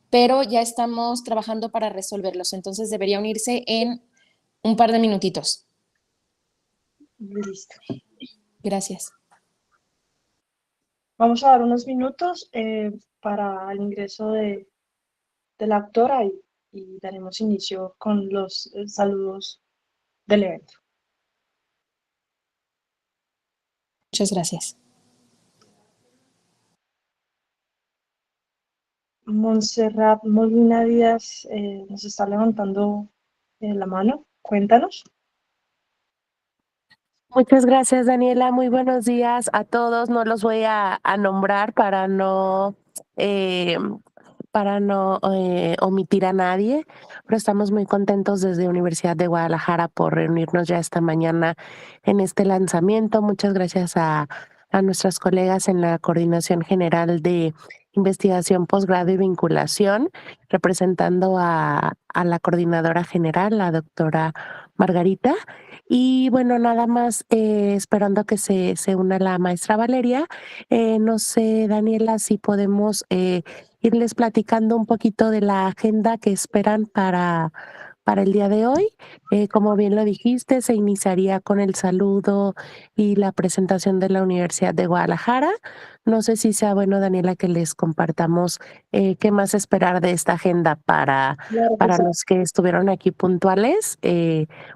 pero ya estamos trabajando para resolverlos, entonces debería unirse en un par de minutitos. Listo. Gracias. Vamos a dar unos minutos para el ingreso de la autora y daremos inicio con los saludos del evento. Muchas gracias. Montserrat Molina Díaz nos está levantando la mano. Cuéntanos. Muchas gracias, Daniela. Muy buenos días a todos. No los voy a nombrar eh, para no omitir a nadie, pero estamos muy contentos desde Universidad de Guadalajara por reunirnos ya esta mañana en este lanzamiento. Muchas gracias a nuestras colegas en la Coordinación General de Investigación, Posgrado y Vinculación, representando a la coordinadora general, la doctora Margarita. Y bueno, nada más esperando que se una la maestra Valeria. No sé, Daniela, si podemos irles platicando un poquito de la agenda que esperan para el día de hoy. Como bien lo dijiste, se iniciaría con el saludo y la presentación de la Universidad de Guadalajara. No sé si sea bueno, Daniela, que les compartamos qué más esperar de esta agenda Claro que para sí. los que estuvieron aquí puntuales,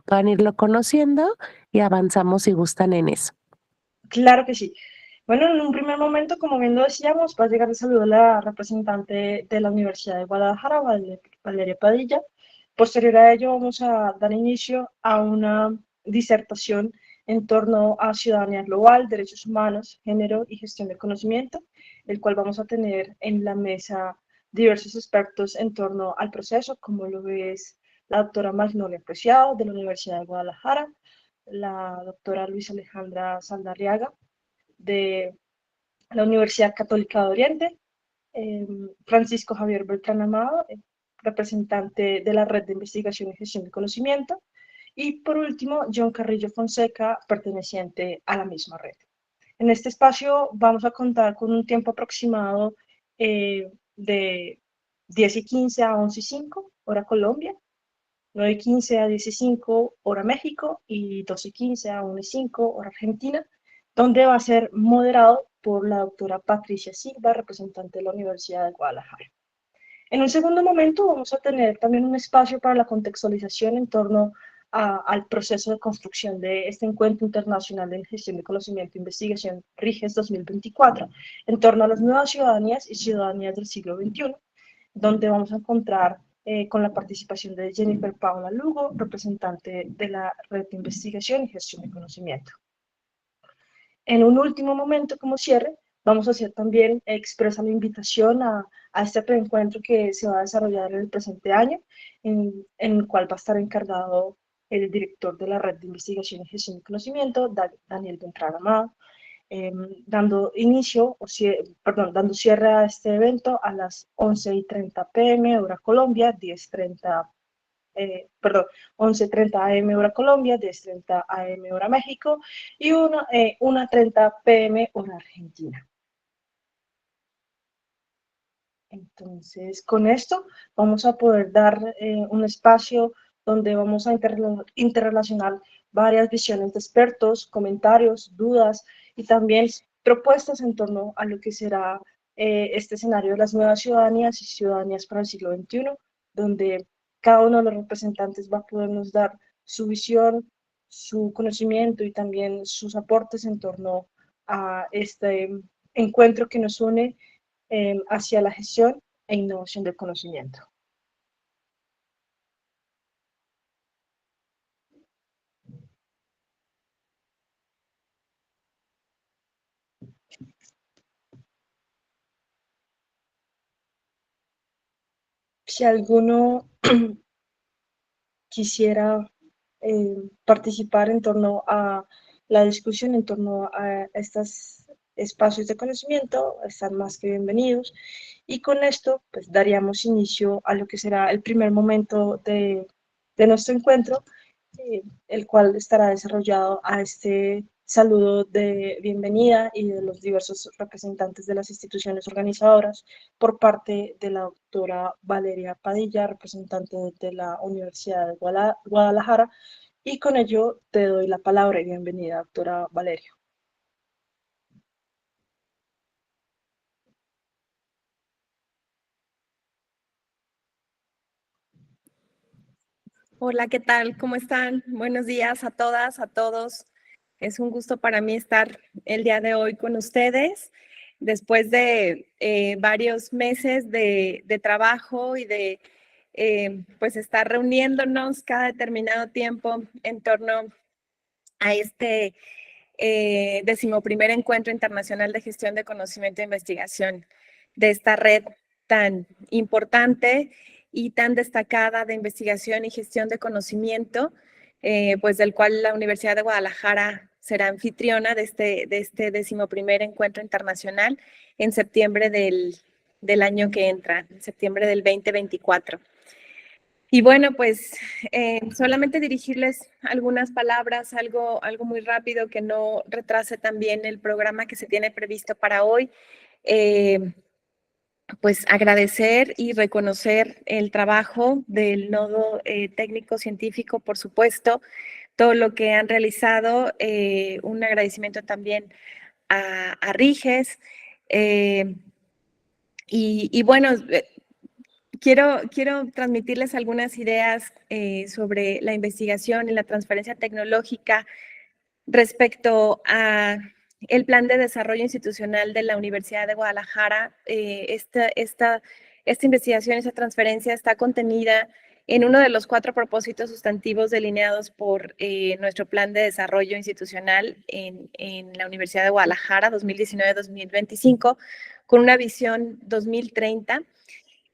puedan irlo conociendo y avanzamos si gustan en eso. Claro que sí. Bueno, en un primer momento, como bien lo decíamos, va a llegar el saludo de la representante de la Universidad de Guadalajara, Valeria Padilla. Posterior a ello, vamos a dar inicio a una disertación en torno a ciudadanía global, derechos humanos, género y gestión del conocimiento, el cual vamos a tener en la mesa diversos expertos en torno al proceso, como lo es la doctora Magnolia Preciado de la Universidad de Guadalajara, la doctora Luisa Alejandra Saldarriaga de la Universidad Católica de Oriente, Francisco Javier Beltrán Amado, representante de la Red de Investigación y Gestión de Conocimiento, y por último, John Carrillo Fonseca, perteneciente a la misma red. En este espacio vamos a contar con un tiempo aproximado de 10:15 a 11:05, hora Colombia, 9:15 a 10:05, hora México, y 12:15 a 1:05, hora Argentina, donde va a ser moderado por la doctora Patricia Silva, representante de la Universidad de Guadalajara. En un segundo momento vamos a tener también un espacio para la contextualización en torno al proceso de construcción de este Encuentro Internacional de Gestión de Conocimiento e Investigación RIGES 2024, en torno a las nuevas ciudadanías y ciudadanías del siglo XXI, donde vamos a encontrar con la participación de Jennifer Paula Lugo, representante de la Red de Investigación y Gestión de Conocimiento. En un último momento, como cierre, vamos a hacer también expresa la invitación a este preencuentro que se va a desarrollar en el presente año, en el cual va a estar encargado el director de la Red de Investigación y Gestión de Conocimiento, Daniel Beltrán Amado, dando inicio, dando cierre a este evento a las 11:30 p.m. hora Colombia, 11:30 a.m. hora Colombia, 10:30 a.m. hora México y 1:30 p.m. hora Argentina. Entonces, con esto vamos a poder dar un espacio donde vamos a interrelacionar varias visiones de expertos, comentarios, dudas y también propuestas en torno a lo que será este escenario de las nuevas ciudadanías y ciudadanías para el siglo XXI, donde cada uno de los representantes va a podernos dar su visión, su conocimiento y también sus aportes en torno a este encuentro que nos une hacia la gestión e innovación del conocimiento. Si alguno quisiera participar en torno a la discusión, en torno a estos espacios de conocimiento, están más que bienvenidos. Y con esto, pues daríamos inicio a lo que será el primer momento de nuestro encuentro, el cual estará desarrollado a este saludo de bienvenida y de los diversos representantes de las instituciones organizadoras por parte de la doctora Valeria Padilla, representante de la Universidad de Guadalajara, y con ello te doy la palabra y bienvenida, doctora Valeria. Hola, ¿qué tal? ¿Cómo están? Buenos días a todas, a todos. Es un gusto para mí estar el día de hoy con ustedes. Después de varios meses de trabajo y de pues estar reuniéndonos cada determinado tiempo en torno a este 11º Encuentro Internacional de Gestión de Conocimiento e Investigación de esta red tan importante y tan destacada de investigación y gestión de conocimiento, pues del cual la Universidad de Guadalajara será anfitriona de este 11º Encuentro Internacional en septiembre del año que entra, en septiembre del 2024. Y bueno, pues solamente dirigirles algunas palabras, algo muy rápido que no retrase también el programa que se tiene previsto para hoy. Pues agradecer y reconocer el trabajo del nodo técnico científico, por supuesto, todo lo que han realizado. Un agradecimiento también a Riges. Y bueno, quiero transmitirles algunas ideas sobre la investigación y la transferencia tecnológica respecto a el plan de desarrollo institucional de la Universidad de Guadalajara. Esta investigación, esta transferencia está contenida en uno de los 4 propósitos sustantivos delineados por nuestro plan de desarrollo institucional en la Universidad de Guadalajara 2019-2025, con una visión 2030.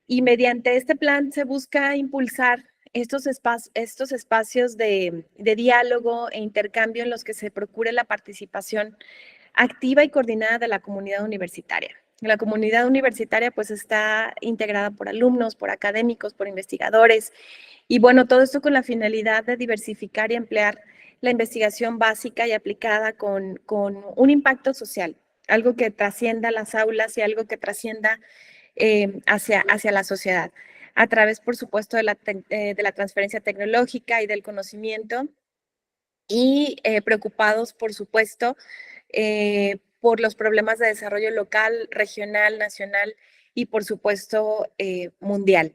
Y mediante este plan se busca impulsar estos espacios de diálogo e intercambio en los que se procure la participación activa y coordinada de la comunidad universitaria. La comunidad universitaria pues está integrada por alumnos, por académicos, por investigadores, y bueno, todo esto con la finalidad de diversificar y ampliar la investigación básica y aplicada con un impacto social, algo que trascienda las aulas y algo que trascienda hacia la sociedad, a través, por supuesto, de la transferencia tecnológica y del conocimiento, y preocupados, por supuesto, por los problemas de desarrollo local, regional, nacional y, por supuesto, mundial.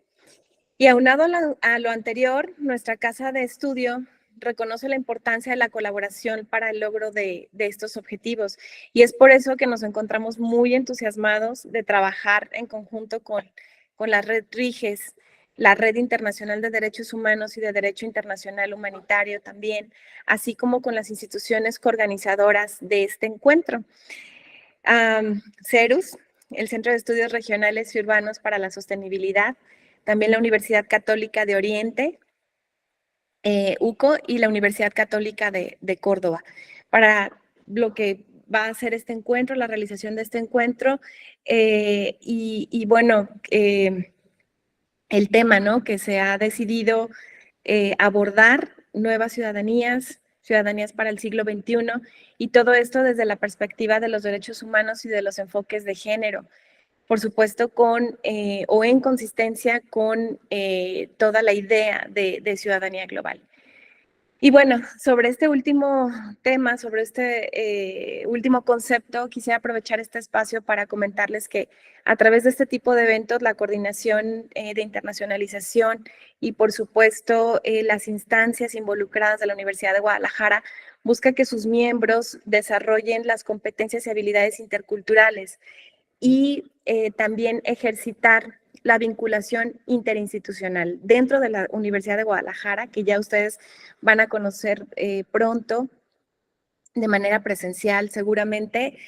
Y aunado a lo anterior, nuestra casa de estudio reconoce la importancia de la colaboración para el logro de estos objetivos. Y es por eso que nos encontramos muy entusiasmados de trabajar en conjunto con la red RIGES, la Red Internacional de Derechos Humanos y de Derecho Internacional Humanitario también, así como con las instituciones coorganizadoras de este encuentro. CERUS, el Centro de Estudios Regionales y Urbanos para la Sostenibilidad, también la Universidad Católica de Oriente, UCO, y la Universidad Católica de Córdoba, para lo que va a ser este encuentro, la realización de este encuentro. Y bueno, el tema, ¿no?, que se ha decidido abordar: nuevas ciudadanías para el siglo XXI, y todo esto desde la perspectiva de los derechos humanos y de los enfoques de género, por supuesto o en consistencia con toda la idea de ciudadanía global. Y bueno, sobre este último tema, sobre este último concepto, quisiera aprovechar este espacio para comentarles que a través de este tipo de eventos, la coordinación de internacionalización y, por supuesto, las instancias involucradas de la Universidad de Guadalajara busca que sus miembros desarrollen las competencias y habilidades interculturales, y también ejercitar la vinculación interinstitucional dentro de la Universidad de Guadalajara, que ya ustedes van a conocer pronto de manera presencial seguramente.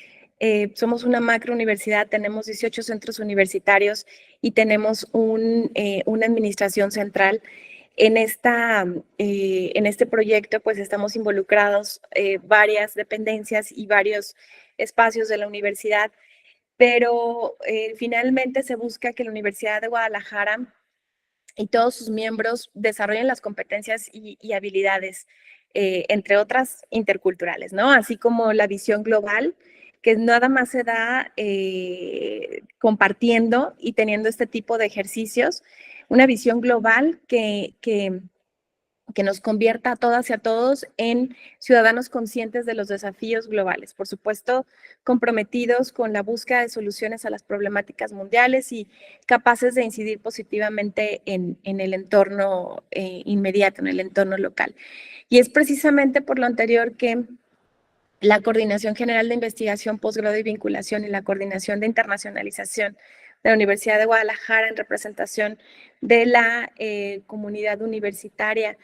Somos una macro universidad, tenemos 18 centros universitarios y tenemos una administración central. En este proyecto pues estamos involucrados varias dependencias y varios espacios de la universidad, pero finalmente se busca que la Universidad de Guadalajara y todos sus miembros desarrollen las competencias y habilidades entre otras interculturales, ¿no? Así como la visión global, que nada más se da compartiendo y teniendo este tipo de ejercicios, una visión global que nos convierta a todas y a todos en ciudadanos conscientes de los desafíos globales, por supuesto, comprometidos con la búsqueda de soluciones a las problemáticas mundiales y capaces de incidir positivamente en el entorno inmediato, en el entorno local. Y es precisamente por lo anterior que la Coordinación General de Investigación, Posgrado y Vinculación y la Coordinación de Internacionalización de la Universidad de Guadalajara, en representación de la comunidad universitaria,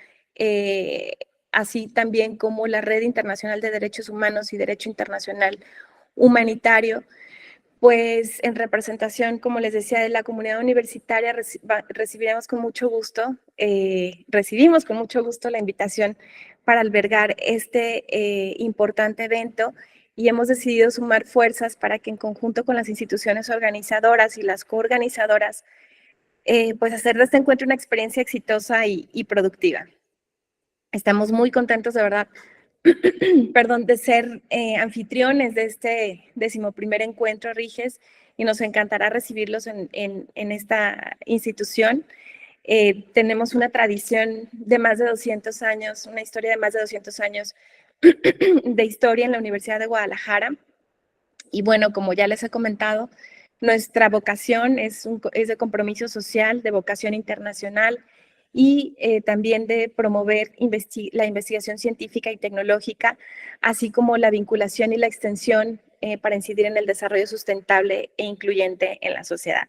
así también como la Red Internacional de Derechos Humanos y Derecho Internacional Humanitario, pues en representación, como les decía, de la comunidad universitaria, recibimos con mucho gusto la invitación para albergar este importante evento y hemos decidido sumar fuerzas para que en conjunto con las instituciones organizadoras y las coorganizadoras, pues hacer de este encuentro una experiencia exitosa y productiva. Estamos muy contentos, de verdad, perdón, de ser anfitriones de este 11º encuentro RIGES y nos encantará recibirlos en esta institución. Tenemos una tradición de más de 200 años, una historia de más de 200 años de historia en la Universidad de Guadalajara. Y bueno, como ya les he comentado, nuestra vocación es de compromiso social, de vocación internacional y también de promover la investigación científica y tecnológica, así como la vinculación y la extensión para incidir en el desarrollo sustentable e incluyente en la sociedad.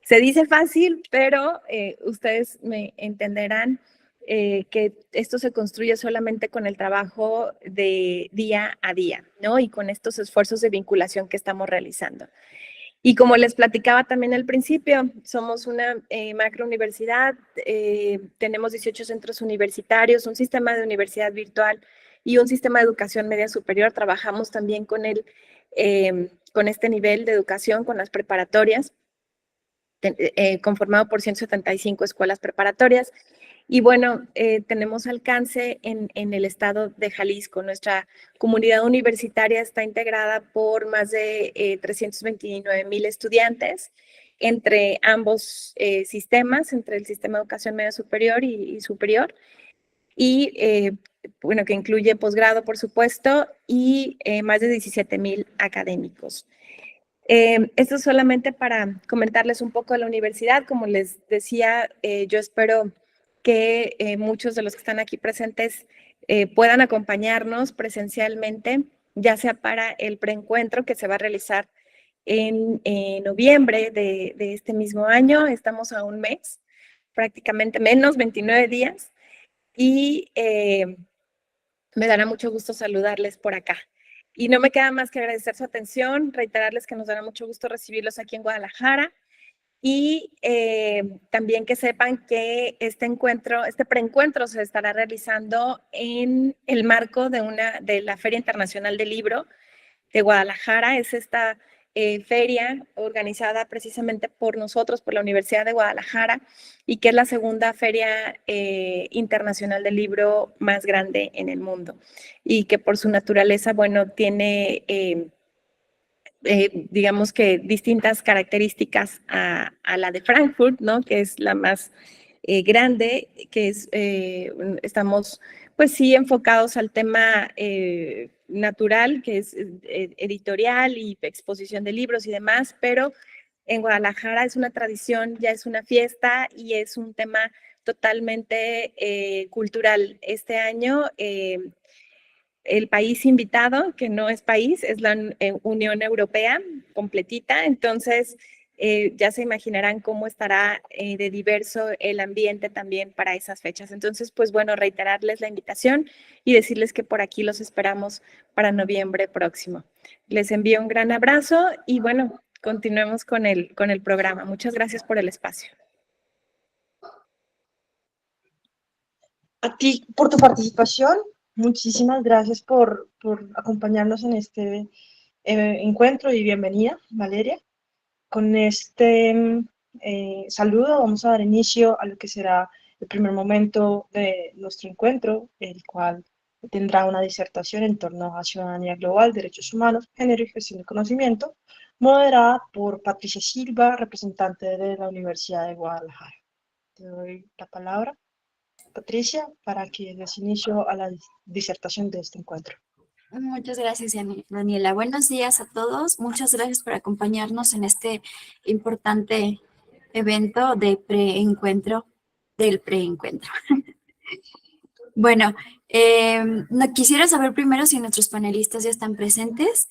Se dice fácil, pero ustedes me entenderán que esto se construye solamente con el trabajo de día a día, ¿no? Y con estos esfuerzos de vinculación que estamos realizando. Y como les platicaba también al principio, somos una macrouniversidad, tenemos 18 centros universitarios, un sistema de universidad virtual y un sistema de educación media superior. Trabajamos también con este nivel de educación, con las preparatorias, conformado por 175 escuelas preparatorias. Y bueno, tenemos alcance en el estado de Jalisco. Nuestra comunidad universitaria está integrada por más de 329,000 estudiantes entre ambos sistemas, entre el sistema de educación media superior y superior. Y bueno, que incluye posgrado, por supuesto, y más de 17,000 académicos. Esto solamente para comentarles un poco de la universidad. Como les decía, yo espero que muchos de los que están aquí presentes puedan acompañarnos presencialmente, ya sea para el preencuentro que se va a realizar en noviembre de este mismo año. Estamos a un mes, prácticamente menos, 29 días, y me dará mucho gusto saludarles por acá. Y no me queda más que agradecer su atención, reiterarles que nos dará mucho gusto recibirlos aquí en Guadalajara y también que sepan que este preencuentro se estará realizando en el marco de la Feria Internacional del Libro de Guadalajara. Es esta feria organizada precisamente por nosotros, por la Universidad de Guadalajara, y que es la segunda feria internacional del libro más grande en el mundo y que por su naturaleza, bueno, tiene digamos que distintas características a la de Frankfurt, ¿no? Que es la más grande, que es, estamos pues sí enfocados al tema natural, que es editorial y exposición de libros y demás, pero en Guadalajara es una tradición, ya es una fiesta y es un tema totalmente cultural. Este año el país invitado, que no es país, es la Unión Europea completita, entonces ya se imaginarán cómo estará de diverso el ambiente también para esas fechas. Entonces, pues bueno, reiterarles la invitación y decirles que por aquí los esperamos para noviembre próximo. Les envío un gran abrazo y bueno, continuemos con el programa. Muchas gracias por el espacio. A ti por tu participación, muchísimas gracias por acompañarnos en este encuentro y bienvenida, Valeria. Con este saludo vamos a dar inicio a lo que será el primer momento de nuestro encuentro, el cual Tendrá una disertación en torno a ciudadanía global, derechos humanos, género y gestión del conocimiento, moderada por Patricia Silva, representante de la Universidad de Guadalajara. Te doy la palabra, Patricia, para que des inicio a la disertación de este encuentro. Muchas gracias, Daniela. Buenos días a todos. Muchas gracias por acompañarnos en este importante evento de preencuentro, del preencuentro. Bueno, quisiera saber primero si nuestros panelistas ya están presentes.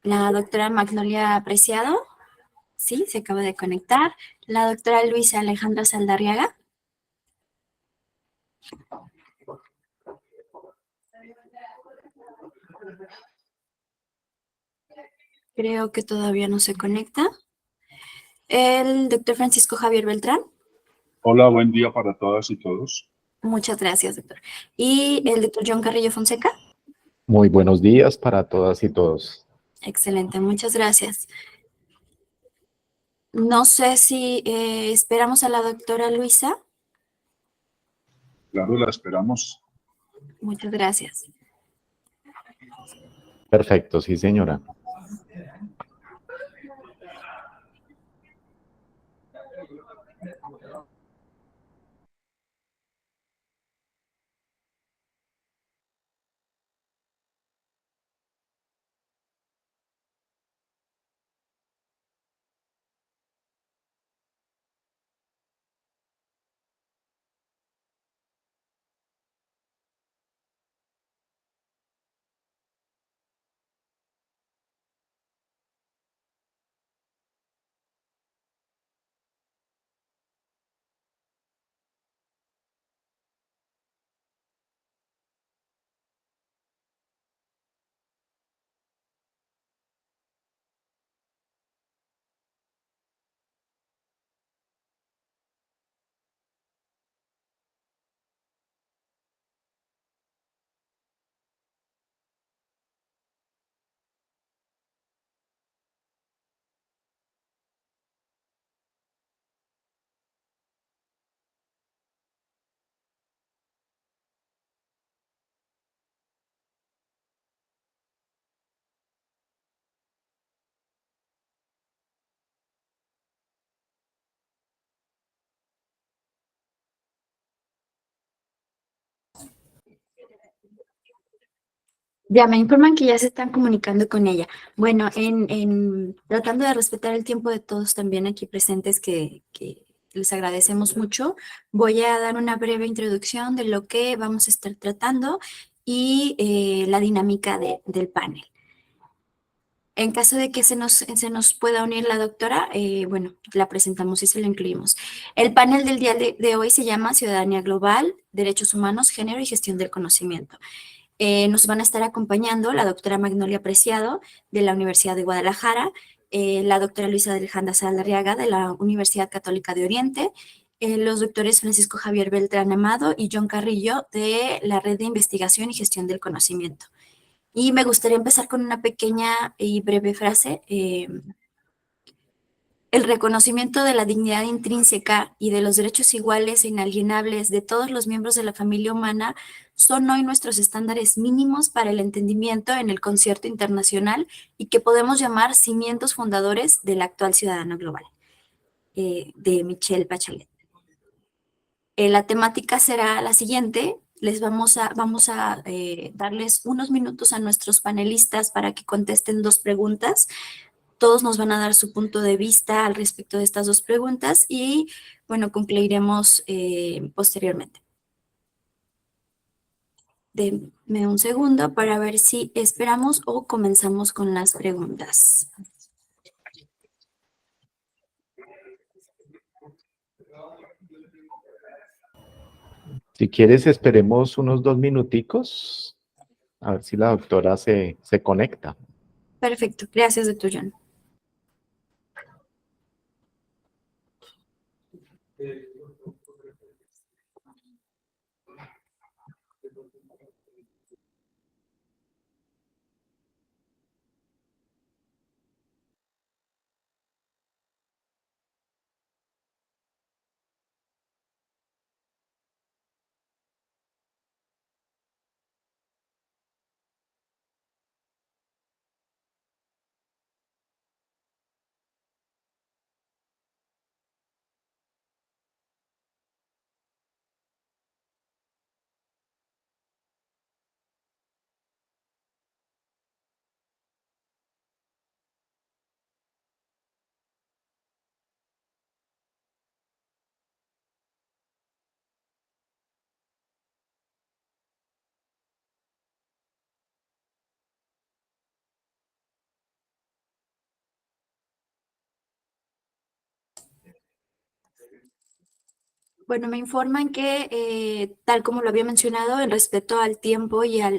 La doctora Magnolia Preciado, sí, se acaba de conectar. La doctora Luisa Alejandra Saldarriaga. Creo que todavía no se conecta. El doctor Francisco Javier Beltrán. Hola, buen día para todas y todos. Muchas gracias, doctor. Y el doctor John Carrillo Fonseca. Muy buenos días para todas y todos. Excelente, muchas gracias. No sé si esperamos a la doctora Luisa. Claro, la esperamos. Muchas gracias. Perfecto, sí, señora. Ya me informan que ya se están comunicando con ella. Bueno, tratando de respetar el tiempo de todos también aquí presentes, que les agradecemos mucho, voy a dar una breve introducción de lo que vamos a estar tratando y la dinámica del panel. En caso de que se nos pueda unir la doctora, bueno, la presentamos y se la incluimos. El panel del día de hoy se llama Ciudadanía Global, Derechos Humanos, Género y Gestión del Conocimiento. Nos van a estar acompañando la doctora Magnolia Preciado de la Universidad de Guadalajara, la doctora Luisa Alejandra Saldarriaga de la Universidad Católica de Oriente, los doctores Francisco Javier Beltrán Amado y John Carrillo de la Red de Investigación y Gestión del Conocimiento. Y me gustaría empezar con una pequeña y breve frase. El reconocimiento de la dignidad intrínseca y de los derechos iguales e inalienables de todos los miembros de la familia humana son hoy nuestros estándares mínimos para el entendimiento en el concierto internacional y que podemos llamar cimientos fundadores del actual ciudadano global, de Michelle Bachelet. La temática será la siguiente. Vamos a darles unos minutos a nuestros panelistas para que contesten 2 preguntas. Todos nos van a dar su punto de vista al respecto de estas 2 preguntas y, bueno, concluiremos posteriormente. Denme un segundo para ver si esperamos o comenzamos con las preguntas. Si quieres, esperemos unos 2 minuticos, a ver si la doctora se conecta. Perfecto. Gracias, doctor John. Bueno, me informan que, tal como lo había mencionado, en respecto al tiempo y a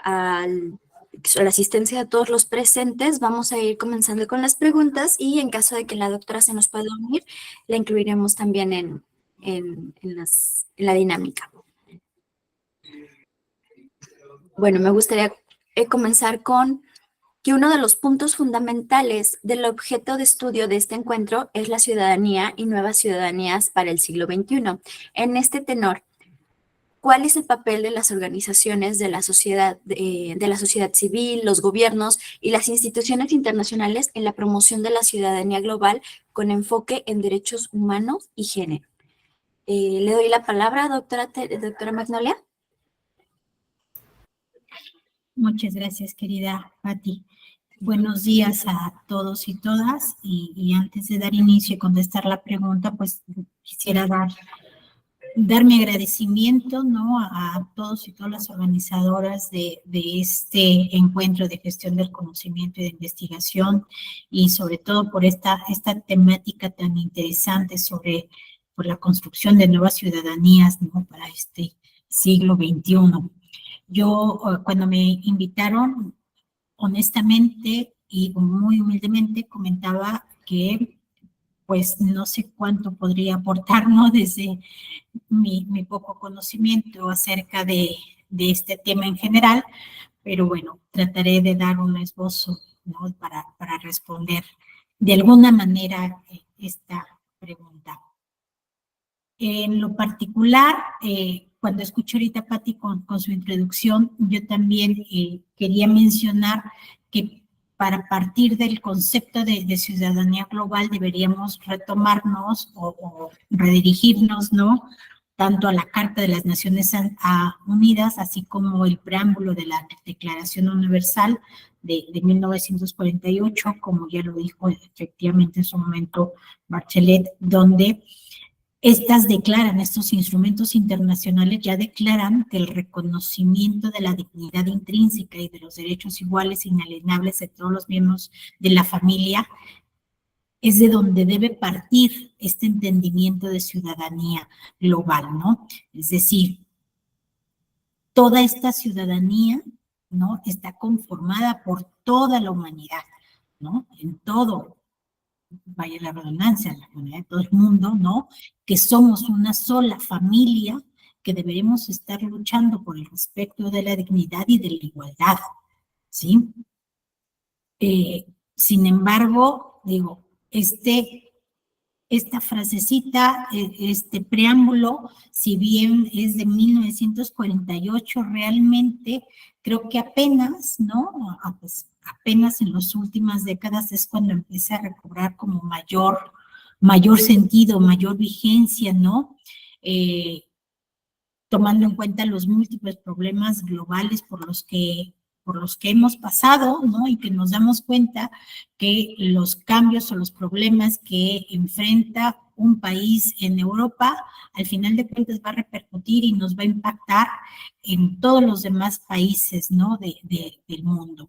la asistencia de todos los presentes, vamos a ir comenzando con las preguntas y en caso de que la doctora se nos pueda unir, la incluiremos también en la dinámica. Bueno, me gustaría comenzar con que uno de los puntos fundamentales del objeto de estudio de este encuentro es la ciudadanía y nuevas ciudadanías para el siglo XXI. En este tenor, ¿cuál es el papel de las organizaciones de la sociedad civil, los gobiernos y las instituciones internacionales en la promoción de la ciudadanía global con enfoque en derechos humanos y género? Le doy la palabra, doctora Magnolia. Muchas gracias, querida Patti. Buenos días a todos y todas. Y antes de dar inicio y contestar la pregunta, pues quisiera dar mi agradecimiento, ¿no?, a todos y todas las organizadoras de este encuentro de gestión del conocimiento y de investigación, y sobre todo por esta temática tan interesante por la construcción de nuevas ciudadanías, ¿no?, para este siglo XXI. Yo, cuando me invitaron, honestamente y muy humildemente comentaba que pues no sé cuánto podría aportar, ¿no?, desde mi poco conocimiento acerca de este tema en general, pero bueno, trataré de dar un esbozo, ¿no?, para responder de alguna manera esta pregunta. En lo particular, cuando escucho ahorita a Patti con su introducción, yo también quería mencionar que para partir del concepto de ciudadanía global deberíamos retomarnos o redirigirnos, ¿no?, tanto a la Carta de las Naciones Unidas, así como el preámbulo de la Declaración Universal de 1948, como ya lo dijo efectivamente en su momento Bachelet, donde estos instrumentos internacionales ya declaran que el reconocimiento de la dignidad intrínseca y de los derechos iguales e inalienables de todos los miembros de la familia es de donde debe partir este entendimiento de ciudadanía global, ¿no? Es decir, toda esta ciudadanía, ¿no?, está conformada por toda la humanidad, ¿no? En todo, vaya la redundancia, la humanidad de todo el mundo, ¿no?, que somos una sola familia, que deberemos estar luchando por el respeto de la dignidad y de la igualdad, ¿sí? Sin embargo, digo, esta frasecita, este preámbulo, si bien es de 1948, realmente creo que apenas, ¿no?, pues apenas en las últimas décadas es cuando empieza a recobrar como mayor sentido, mayor vigencia, ¿no? Tomando en cuenta los múltiples problemas globales por los que hemos pasado, ¿no?, y que nos damos cuenta que los cambios o los problemas que enfrenta un país en Europa, al final de cuentas va a repercutir y nos va a impactar en todos los demás países, ¿no?, del mundo.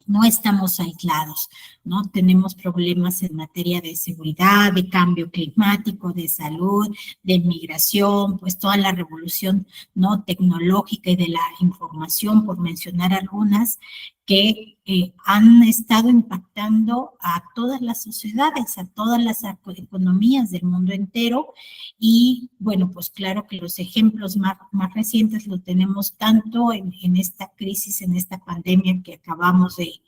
No estamos aislados, ¿no? Tenemos problemas en materia de seguridad, de cambio climático, de salud, de migración, pues toda la revolución, ¿no?, tecnológica y de la información, por mencionar algunas, que han estado impactando a todas las sociedades, a todas las economías del mundo entero. Y bueno, pues claro que los ejemplos más recientes lo tenemos tanto en esta crisis, en esta pandemia que acabamos de,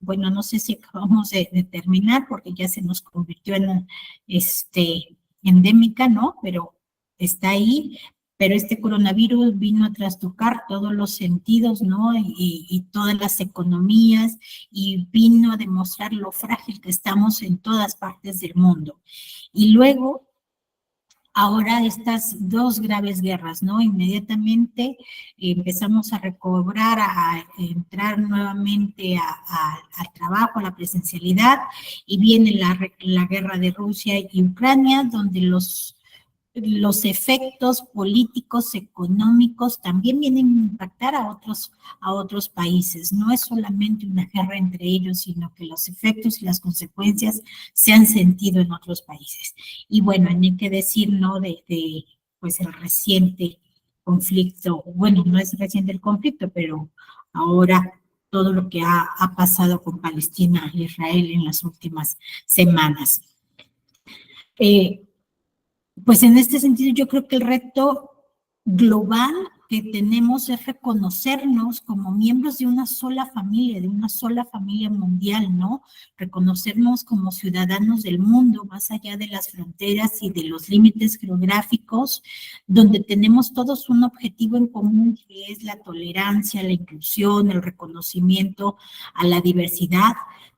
bueno, no sé si acabamos de terminar porque ya se nos convirtió en endémica, ¿no? Pero está ahí. Pero este coronavirus vino a trastocar todos los sentidos, ¿no?, y todas las economías, y vino a demostrar lo frágil que estamos en todas partes del mundo. Y luego, ahora estas dos graves guerras, ¿no? Inmediatamente empezamos a recobrar, a entrar nuevamente al trabajo, a la presencialidad, y viene la guerra de Rusia y Ucrania, donde los los efectos políticos, económicos, también vienen a impactar a otros países. No es solamente una guerra entre ellos, sino que los efectos y las consecuencias se han sentido en otros países. Y bueno, ni que decir, ¿no?, pues el reciente conflicto, bueno, no es reciente el conflicto, pero ahora todo lo que ha pasado con Palestina e Israel en las últimas semanas. Pues en este sentido yo creo que el reto global que tenemos es reconocernos como miembros de una sola familia mundial, ¿no? Reconocernos como ciudadanos del mundo, más allá de las fronteras y de los límites geográficos, donde tenemos todos un objetivo en común, que es la tolerancia, la inclusión, el reconocimiento a la diversidad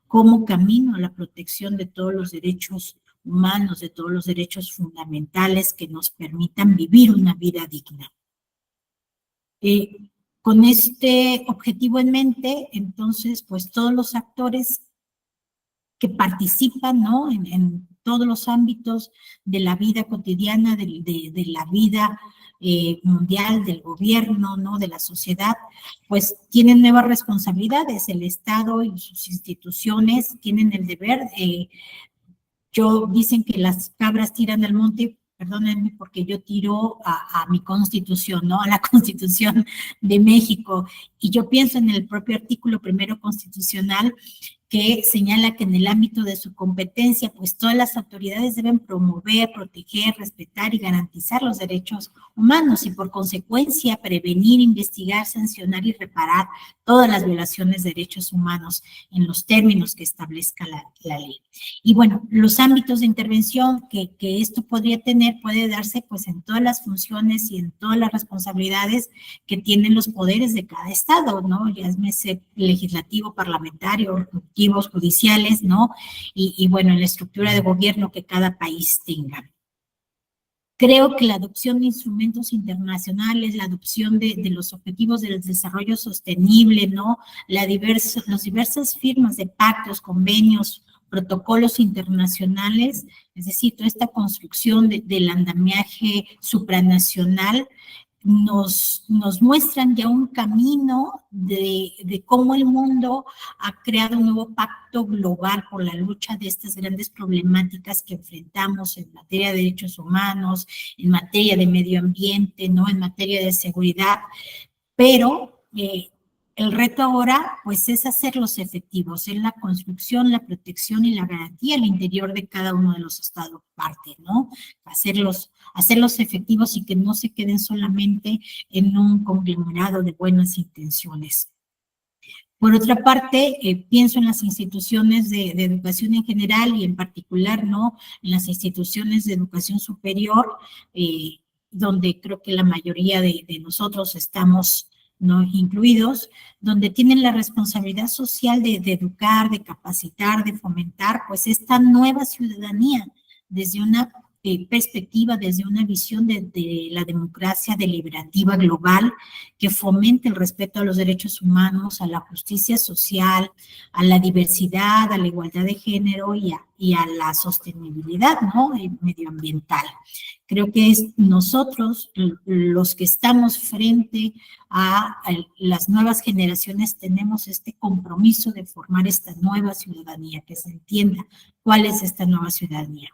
como camino a la protección de todos los derechos humanos, de todos los derechos fundamentales que nos permitan vivir una vida digna. Con este objetivo en mente, entonces, pues todos los actores que participan, ¿no?, en todos los ámbitos de la vida cotidiana, de la vida mundial, del gobierno, ¿no?, de la sociedad, pues tienen nuevas responsabilidades. El Estado y sus instituciones tienen el deber. Dicen que las cabras tiran al monte, perdónenme, porque yo tiro a mi Constitución, ¿no?, a la Constitución de México, y yo pienso en el propio artículo primero constitucional, que señala que en el ámbito de su competencia, pues todas las autoridades deben promover, proteger, respetar y garantizar los derechos humanos y por consecuencia prevenir, investigar, sancionar y reparar todas las violaciones de derechos humanos en los términos que establezca la ley. Y bueno, los ámbitos de intervención que esto podría tener puede darse pues en todas las funciones y en todas las responsabilidades que tienen los poderes de cada estado, ¿no? Ya llámese legislativo, parlamentario, judiciales, ¿no? Y bueno, en la estructura de gobierno que cada país tenga. Creo que la adopción de instrumentos internacionales, la adopción de los objetivos del desarrollo sostenible, ¿no?, las diversas firmas de pactos, convenios, protocolos internacionales, es decir, toda esta construcción del andamiaje supranacional, nos muestran ya un camino de cómo el mundo ha creado un nuevo pacto global por la lucha de estas grandes problemáticas que enfrentamos en materia de derechos humanos, en materia de medio ambiente, ¿no?, en materia de seguridad, pero el reto ahora, pues, es hacerlos efectivos, en la construcción, la protección y la garantía al interior de cada uno de los estados parte, ¿no? Hacerlos efectivos y que no se queden solamente en un conglomerado de buenas intenciones. Por otra parte, pienso en las instituciones de educación en general y en particular, ¿no?, en las instituciones de educación superior, donde creo que la mayoría de nosotros estamos, ¿no?, incluidos, donde tienen la responsabilidad social de educar, de capacitar, de fomentar, pues, esta nueva ciudadanía desde una perspectiva, desde una visión de la democracia deliberativa global que fomente el respeto a los derechos humanos, a la justicia social, a la diversidad, a la igualdad de género y a la sostenibilidad, ¿no?, medioambiental. Creo que es nosotros los que estamos frente a las nuevas generaciones, tenemos este compromiso de formar esta nueva ciudadanía, que se entienda cuál es esta nueva ciudadanía.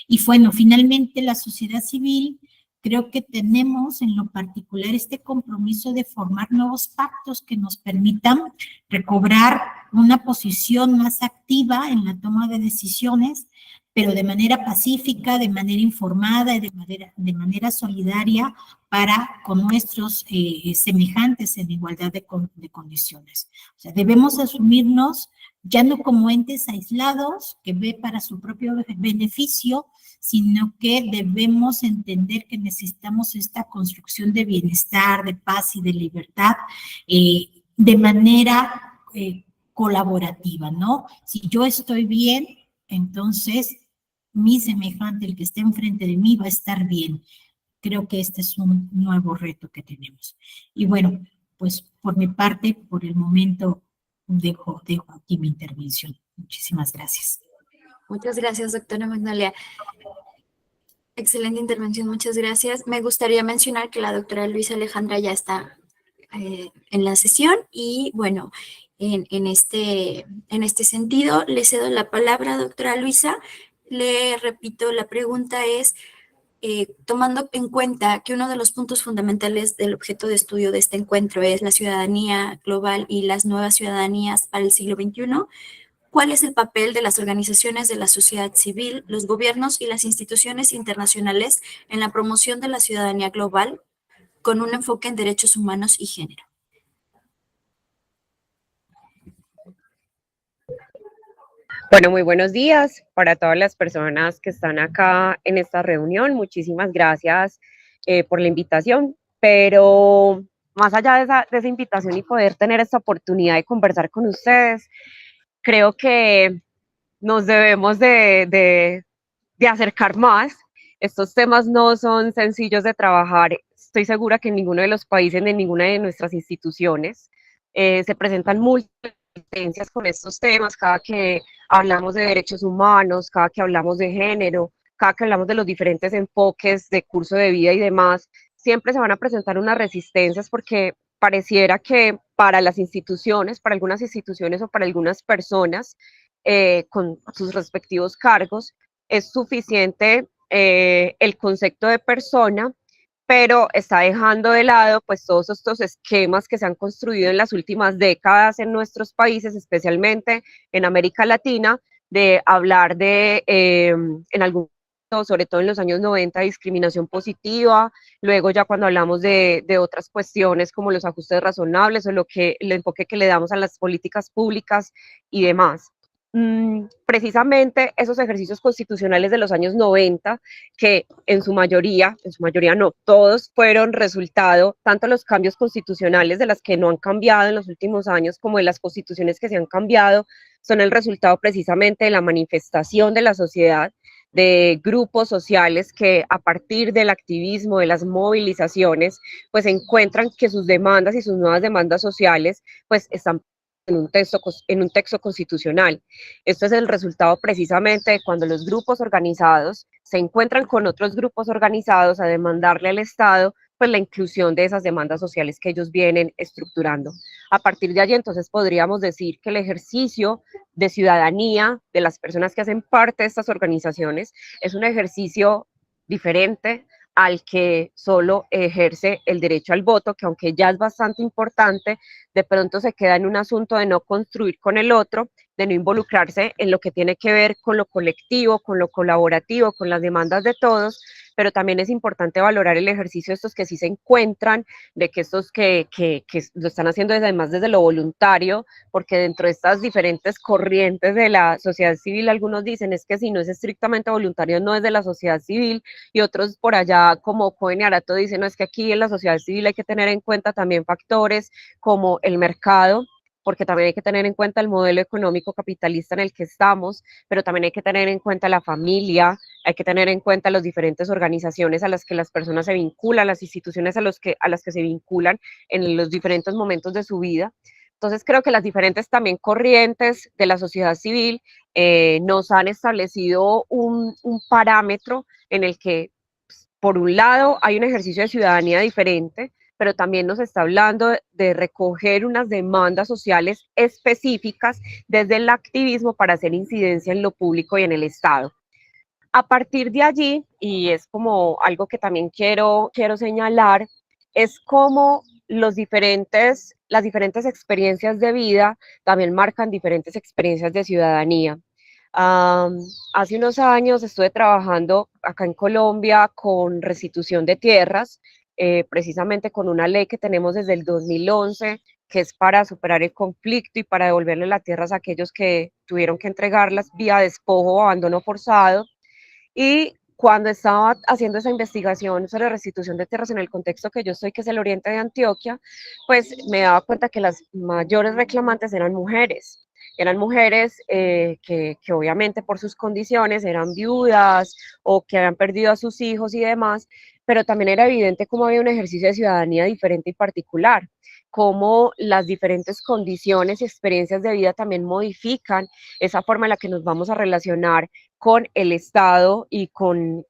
Y bueno, finalmente la sociedad civil, creo que tenemos en lo particular este compromiso de formar nuevos pactos que nos permitan recobrar una posición más activa en la toma de decisiones, pero de manera pacífica, de manera informada y de manera solidaria para con nuestros semejantes en igualdad de condiciones. O sea, debemos asumirnos ya no como entes aislados que ve para su propio beneficio, sino que debemos entender que necesitamos esta construcción de bienestar, de paz y de libertad de manera colaborativa, ¿no? Si yo estoy bien, entonces mi semejante, el que esté enfrente de mí, va a estar bien. Creo que este es un nuevo reto que tenemos. Y bueno, pues por mi parte, por el momento, dejo aquí mi intervención. Muchísimas gracias. Muchas gracias, doctora Magnolia. Excelente intervención, muchas gracias. Me gustaría mencionar que la doctora Luisa Alejandra ya está en la sesión y bueno, en este sentido le cedo la palabra, doctora Luisa. Le repito, la pregunta es, tomando en cuenta que uno de los puntos fundamentales del objeto de estudio de este encuentro es la ciudadanía global y las nuevas ciudadanías para el siglo XXI, ¿cuál es el papel de las organizaciones de la sociedad civil, los gobiernos y las instituciones internacionales en la promoción de la ciudadanía global con un enfoque en derechos humanos y género? Bueno, muy buenos días para todas las personas que están acá en esta reunión. Muchísimas gracias por la invitación, pero más allá de esa invitación y poder tener esta oportunidad de conversar con ustedes, creo que nos debemos de acercar más. Estos temas no son sencillos de trabajar. Estoy segura que en ninguno de los países, en ninguna de nuestras instituciones, se presentan múltiples diferencias con estos temas, cada que hablamos de derechos humanos, cada que hablamos de género, cada que hablamos de los diferentes enfoques de curso de vida y demás, siempre se van a presentar unas resistencias porque pareciera que para las instituciones, para algunas instituciones o para algunas personas con sus respectivos cargos, es suficiente el concepto de persona, pero está dejando de lado pues todos estos esquemas que se han construido en las últimas décadas en nuestros países, especialmente en América Latina, de hablar de, en algún sobre todo en los años 90, discriminación positiva, luego ya cuando hablamos de otras cuestiones como los ajustes razonables o el enfoque que le damos a las políticas públicas y demás. Precisamente esos ejercicios constitucionales de los años 90, que en su mayoría no, todos fueron resultado, tanto los cambios constitucionales de las que no han cambiado en los últimos años como de las constituciones que se han cambiado, son el resultado precisamente de la manifestación de la sociedad, de grupos sociales que a partir del activismo, de las movilizaciones, pues encuentran que sus demandas y sus nuevas demandas sociales pues están en un texto constitucional. Esto es el resultado precisamente de cuando los grupos organizados se encuentran con otros grupos organizados a demandarle al Estado pues la inclusión de esas demandas sociales que ellos vienen estructurando. A partir de allí entonces podríamos decir que el ejercicio de ciudadanía de las personas que hacen parte de estas organizaciones es un ejercicio diferente al que solo ejerce el derecho al voto, que aunque ya es bastante importante, de pronto se queda en un asunto de no construir con el otro, de no involucrarse en lo que tiene que ver con lo colectivo, con lo colaborativo, con las demandas de todos, pero también es importante valorar el ejercicio de estos que sí se encuentran, de que estos que lo están haciendo además desde lo voluntario, porque dentro de estas diferentes corrientes de la sociedad civil, algunos dicen es que si no es estrictamente voluntario no es de la sociedad civil, y otros por allá como Cohen y Arato dicen no, es que aquí en la sociedad civil hay que tener en cuenta también factores como el mercado, porque también hay que tener en cuenta el modelo económico capitalista en el que estamos, pero también hay que tener en cuenta la familia, hay que tener en cuenta las diferentes organizaciones a las que las personas se vinculan, las instituciones a las que se vinculan en los diferentes momentos de su vida. Entonces creo que las diferentes también corrientes de la sociedad civil nos han establecido un parámetro en el que, por un lado, hay un ejercicio de ciudadanía diferente, pero también nos está hablando de recoger unas demandas sociales específicas desde el activismo para hacer incidencia en lo público y en el Estado. A partir de allí, y es como algo que también quiero señalar, es como las diferentes experiencias de vida también marcan diferentes experiencias de ciudadanía. Hace unos años estuve trabajando acá en Colombia con restitución de tierras, precisamente con una ley que tenemos desde el 2011, que es para superar el conflicto y para devolverle las tierras a aquellos que tuvieron que entregarlas vía despojo o abandono forzado. Y cuando estaba haciendo esa investigación sobre restitución de tierras en el contexto que yo estoy, que es el oriente de Antioquia, pues me daba cuenta que las mayores reclamantes eran mujeres que obviamente por sus condiciones eran viudas o que habían perdido a sus hijos y demás, pero también era evidente cómo había un ejercicio de ciudadanía diferente y particular, cómo las diferentes condiciones y experiencias de vida también modifican esa forma en la que nos vamos a relacionar con el Estado y con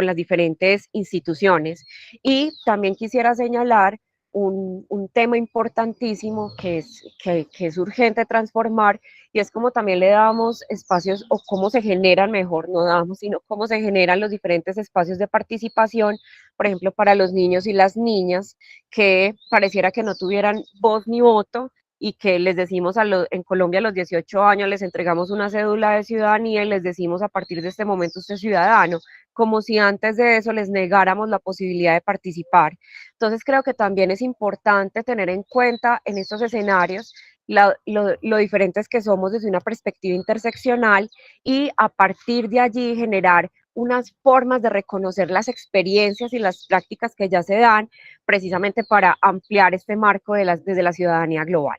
las diferentes instituciones. Y también quisiera señalar un tema importantísimo que es urgente transformar, y es como también le damos espacios, o cómo se generan, mejor no damos, sino cómo se generan los diferentes espacios de participación, por ejemplo, para los niños y las niñas que pareciera que no tuvieran voz ni voto, y que les decimos en Colombia a los 18 años les entregamos una cédula de ciudadanía y les decimos a partir de este momento usted es ciudadano, como si antes de eso les negáramos la posibilidad de participar. Entonces creo que también es importante tener en cuenta en estos escenarios lo diferentes que somos desde una perspectiva interseccional, y a partir de allí generar unas formas de reconocer las experiencias y las prácticas que ya se dan, precisamente para ampliar este marco desde la ciudadanía global.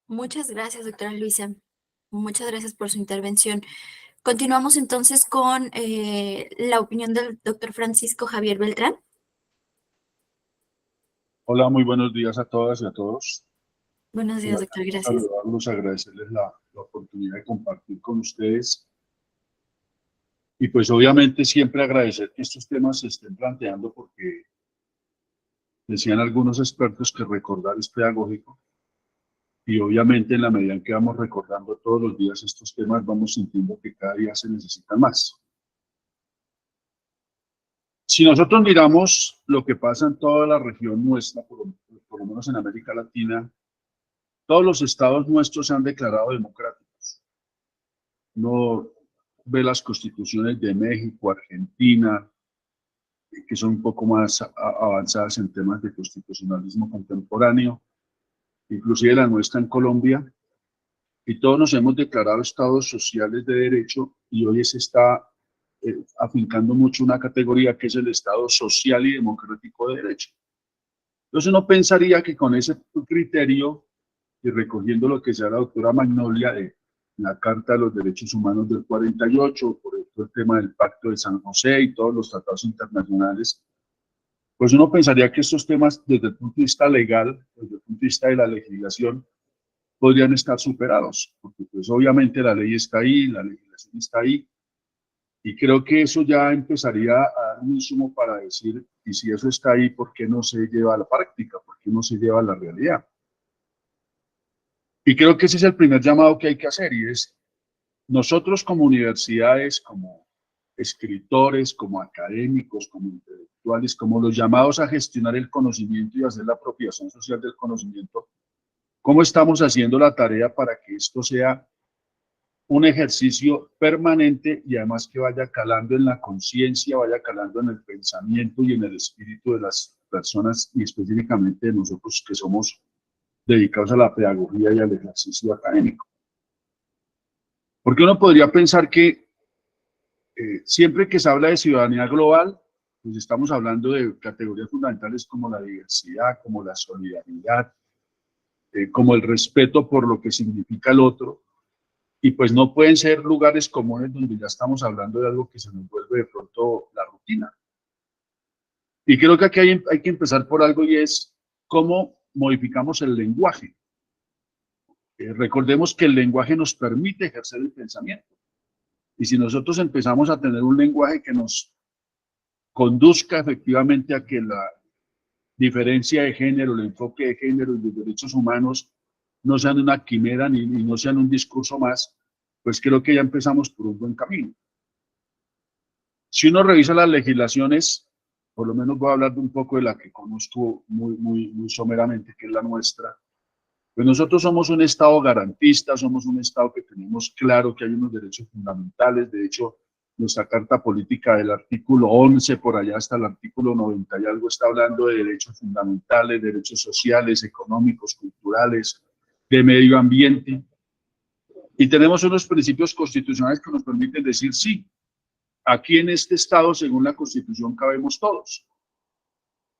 Muchas gracias, doctora Luisa. Muchas gracias por su intervención. Continuamos entonces con la opinión del doctor Francisco Javier Beltrán. Hola, muy buenos días a todas y a todos. Buenos días, doctor. Gracias. Saludarlos, agradecerles la oportunidad de compartir con ustedes. Y pues obviamente siempre agradecer que estos temas se estén planteando, porque decían algunos expertos que recordar es pedagógico. Y obviamente en la medida en que vamos recordando todos los días estos temas, vamos sintiendo que cada día se necesitan más. Si nosotros miramos lo que pasa en toda la región nuestra, por lo menos en América Latina, todos los estados nuestros se han declarado democráticos. No ve las constituciones de México, Argentina, que son un poco más avanzadas en temas de constitucionalismo contemporáneo, inclusive la nuestra en Colombia, y todos nos hemos declarado estados sociales de derecho, y hoy se está afincando mucho una categoría que es el Estado social y democrático de derecho. Entonces uno pensaría que con ese criterio, y recogiendo lo que sea la doctora Magnolia de la Carta de los Derechos Humanos del 48, por el tema del Pacto de San José y todos los tratados internacionales, pues uno pensaría que estos temas desde el punto de vista legal, desde el punto de vista de la legislación, podrían estar superados, porque pues obviamente la ley está ahí, la legislación está ahí, y creo que eso ya empezaría a dar un insumo para decir, y si eso está ahí, ¿por qué no se lleva a la práctica? ¿Por qué no se lleva a la realidad? Y creo que ese es el primer llamado que hay que hacer, y es nosotros como universidades, como escritores, como académicos, como intelectuales, como los llamados a gestionar el conocimiento y hacer la apropiación social del conocimiento, ¿cómo estamos haciendo la tarea para que esto sea un ejercicio permanente y además que vaya calando en la conciencia, vaya calando en el pensamiento y en el espíritu de las personas, y específicamente de nosotros que somos dedicados a la pedagogía y al ejercicio académico? Porque uno podría pensar que siempre que se habla de ciudadanía global, pues estamos hablando de categorías fundamentales como la diversidad, como la solidaridad, como el respeto por lo que significa el otro, y pues no pueden ser lugares comunes donde ya estamos hablando de algo que se nos vuelve de pronto la rutina. Y creo que aquí hay que empezar por algo, y es cómo modificamos el lenguaje. Recordemos que el lenguaje nos permite ejercer el pensamiento. Y si nosotros empezamos a tener un lenguaje que nos conduzca efectivamente a que la diferencia de género, el enfoque de género y los derechos humanos no sean una quimera ni no sean un discurso más, pues creo que ya empezamos por un buen camino. Si uno revisa las legislaciones, por lo menos voy a hablar de un poco de la que conozco muy someramente, que es la nuestra. Pues nosotros somos un Estado garantista, somos un Estado que tenemos claro que hay unos derechos fundamentales. De hecho, nuestra Carta Política del artículo 11, por allá hasta el artículo 90 y algo, está hablando de derechos fundamentales, derechos sociales, económicos, culturales, de medio ambiente. Y tenemos unos principios constitucionales que nos permiten decir, sí, aquí en este Estado, según la Constitución, cabemos todos.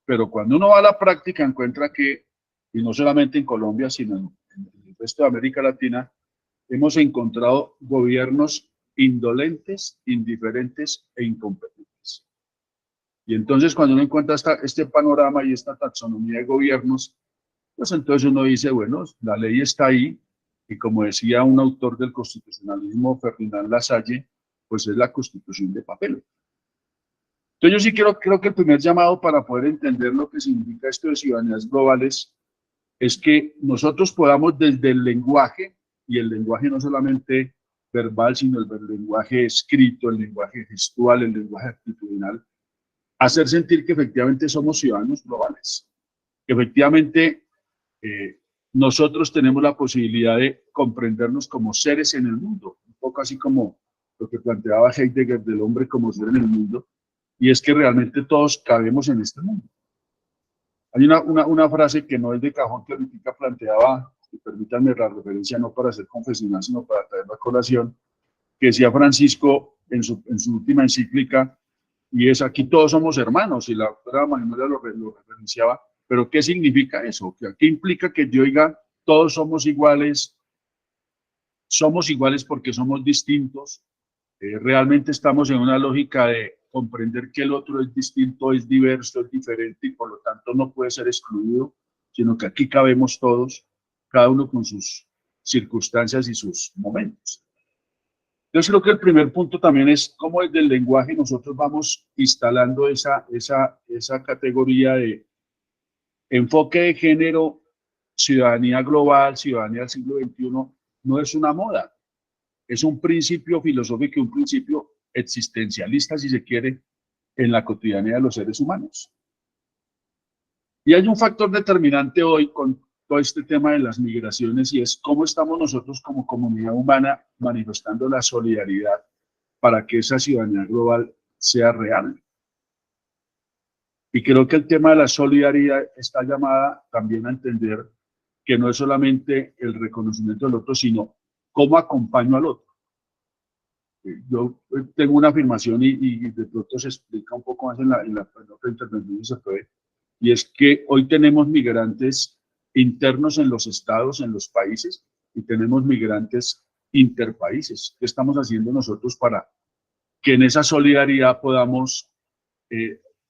Pero cuando uno va a la práctica, encuentra que, y no solamente en Colombia, sino en el resto de América Latina, hemos encontrado gobiernos indolentes, indiferentes e incompetentes. Y entonces cuando uno encuentra este panorama y esta taxonomía de gobiernos, pues entonces uno dice, bueno, la ley está ahí, y como decía un autor del constitucionalismo, Ferdinand Lasalle, pues es la Constitución de papel. Entonces yo sí creo que el primer llamado para poder entender lo que significa esto de ciudadanías globales es que nosotros podamos desde el lenguaje, y el lenguaje no solamente verbal, sino el lenguaje escrito, el lenguaje gestual, el lenguaje actitudinal, hacer sentir que efectivamente somos ciudadanos globales, que efectivamente nosotros tenemos la posibilidad de comprendernos como seres en el mundo, un poco así como lo que planteaba Heidegger del hombre como ser en el mundo, y es que realmente todos cabemos en este mundo. Hay una frase que no es de cajón que ahorita planteaba, y permítanme la referencia no para hacer confesional, sino para traer la colación, que decía Francisco en su última encíclica, y es: aquí todos somos hermanos, y la doctora Magnolia lo referenciaba, pero ¿qué significa eso? ¿Qué implica que yo diga todos somos iguales? Somos iguales porque somos distintos. Realmente estamos en una lógica de comprender que el otro es distinto, es diverso, es diferente, y por lo tanto no puede ser excluido, sino que aquí cabemos todos, cada uno con sus circunstancias y sus momentos. Entonces creo que el primer punto también es cómo desde el lenguaje nosotros vamos instalando esa categoría de enfoque de género, ciudadanía global, ciudadanía del siglo XXI. No es una moda, es un principio filosófico, un principio existencialista, si se quiere, en la cotidianidad de los seres humanos. Y hay un factor determinante hoy con todo este tema de las migraciones, y es cómo estamos nosotros como comunidad humana manifestando la solidaridad para que esa ciudadanía global sea real. Y creo que el tema de la solidaridad está llamada también a entender que no es solamente el reconocimiento del otro, sino cómo acompaño al otro. Yo tengo una afirmación y de pronto se explica un poco más en la otra intervención, se puede, y es que hoy tenemos migrantes internos en los estados, en los países, y tenemos migrantes interpaíses. ¿Qué estamos haciendo nosotros para que en esa solidaridad podamos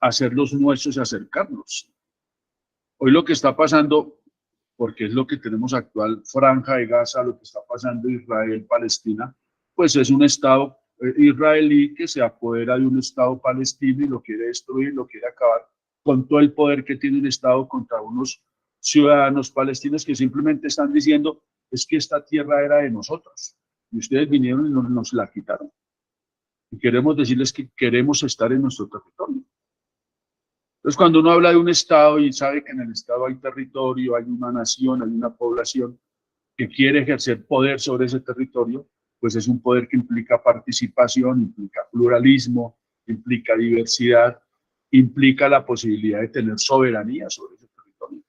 hacer los nuestros y acercarnos? Hoy lo que está pasando, porque es lo que tenemos actual, Franja de Gaza, lo que está pasando Israel, Palestina, pues es un estado israelí que se apodera de un estado palestino y lo quiere destruir, lo quiere acabar con todo el poder que tiene el estado contra unos ciudadanos palestinos que simplemente están diciendo: es que esta tierra era de nosotros y ustedes vinieron y nos la quitaron. Y queremos decirles que queremos estar en nuestro territorio. Entonces, cuando uno habla de un estado y sabe que en el estado hay territorio, hay una nación, hay una población que quiere ejercer poder sobre ese territorio, pues es un poder que implica participación, implica pluralismo, implica diversidad, implica la posibilidad de tener soberanía sobre ese territorio.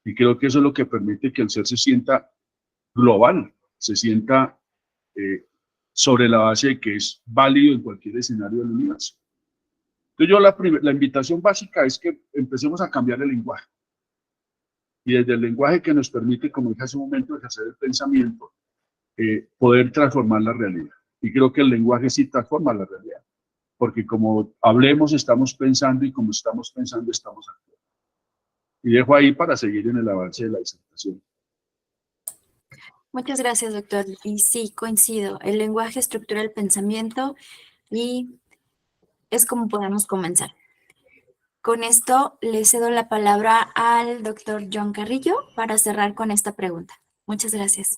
Y creo que eso es lo que permite que el ser se sienta global, se sienta sobre la base de que es válido en cualquier escenario del universo. Entonces la invitación básica es que empecemos a cambiar el lenguaje. Y desde el lenguaje que nos permite, como dije hace un momento, ejercer el pensamiento, poder transformar la realidad. Y creo que el lenguaje sí transforma la realidad. Porque como hablemos, estamos pensando, y como estamos pensando, estamos actuando. Y dejo ahí para seguir en el avance de la disertación. Muchas gracias, doctor. Y sí, coincido. El lenguaje estructura el pensamiento y es como podemos comenzar. Con esto le cedo la palabra al doctor John Carrillo para cerrar con esta pregunta. Muchas gracias.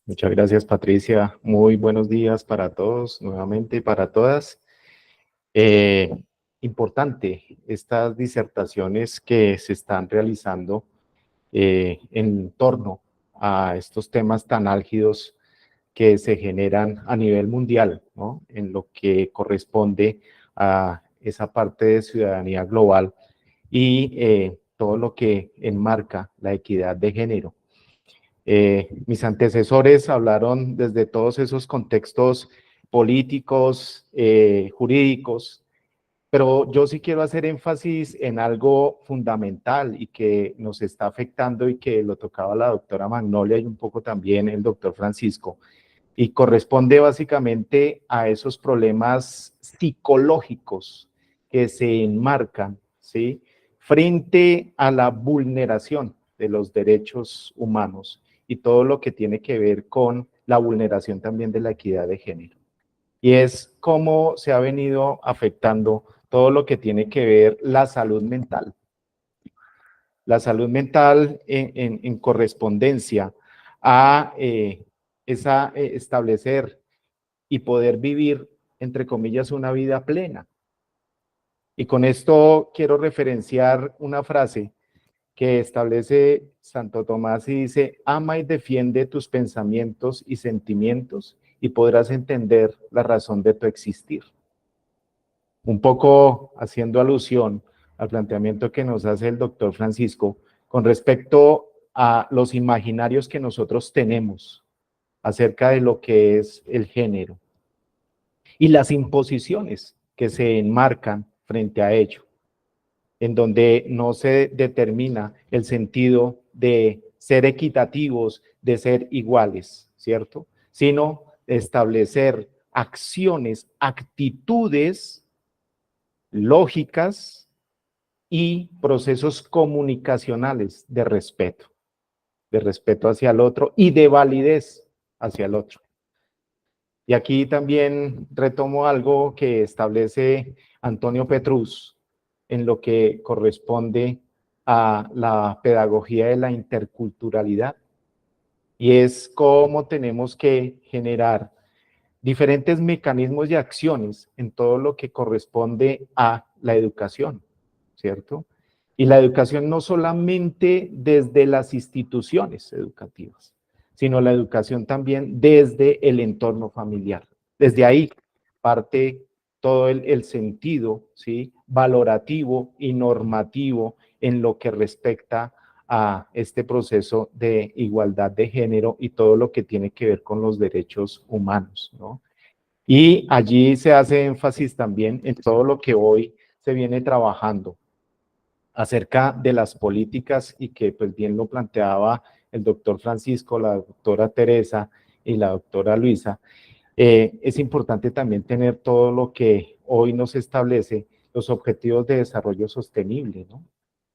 Muchas gracias, Patricia. Muy buenos días para todos, nuevamente para todas. Importante estas disertaciones que se están realizando en torno a estos temas tan álgidos que se generan a nivel mundial, ¿no? En lo que corresponde a esa parte de ciudadanía global y todo lo que enmarca la equidad de género. Mis antecesores hablaron desde todos esos contextos políticos, jurídicos, pero yo sí quiero hacer énfasis en algo fundamental y que nos está afectando y que lo tocaba la doctora Magnolia y un poco también el doctor Francisco, y corresponde básicamente a esos problemas psicológicos que se enmarcan, ¿sí?, frente a la vulneración de los derechos humanos y todo lo que tiene que ver con la vulneración también de la equidad de género. Y es cómo se ha venido afectando todo lo que tiene que ver la salud mental. La salud mental en correspondencia a establecer y poder vivir, entre comillas, una vida plena. Y con esto quiero referenciar una frase que establece Santo Tomás y dice: ama y defiende tus pensamientos y sentimientos y podrás entender la razón de tu existir. Un poco haciendo alusión al planteamiento que nos hace el doctor Francisco con respecto a los imaginarios que nosotros tenemos acerca de lo que es el género y las imposiciones que se enmarcan frente a ello, en donde no se determina el sentido de ser equitativos, de ser iguales, ¿cierto? Sino establecer acciones, actitudes lógicas y procesos comunicacionales de respeto hacia el otro y de validez hacia el otro. Y aquí también retomo algo que establece Antonio Petrus en lo que corresponde a la pedagogía de la interculturalidad, y es cómo tenemos que generar diferentes mecanismos y acciones en todo lo que corresponde a la educación, ¿cierto? Y la educación no solamente desde las instituciones educativas, sino la educación también desde el entorno familiar. Desde ahí parte todo el sentido, ¿sí?, valorativo y normativo en lo que respecta a este proceso de igualdad de género y todo lo que tiene que ver con los derechos humanos, ¿no? Y allí se hace énfasis también en todo lo que hoy se viene trabajando acerca de las políticas y que pues bien lo planteaba el doctor Francisco, la doctora Teresa y la doctora Luisa. Es importante también tener todo lo que hoy nos establece los objetivos de desarrollo sostenible, ¿no?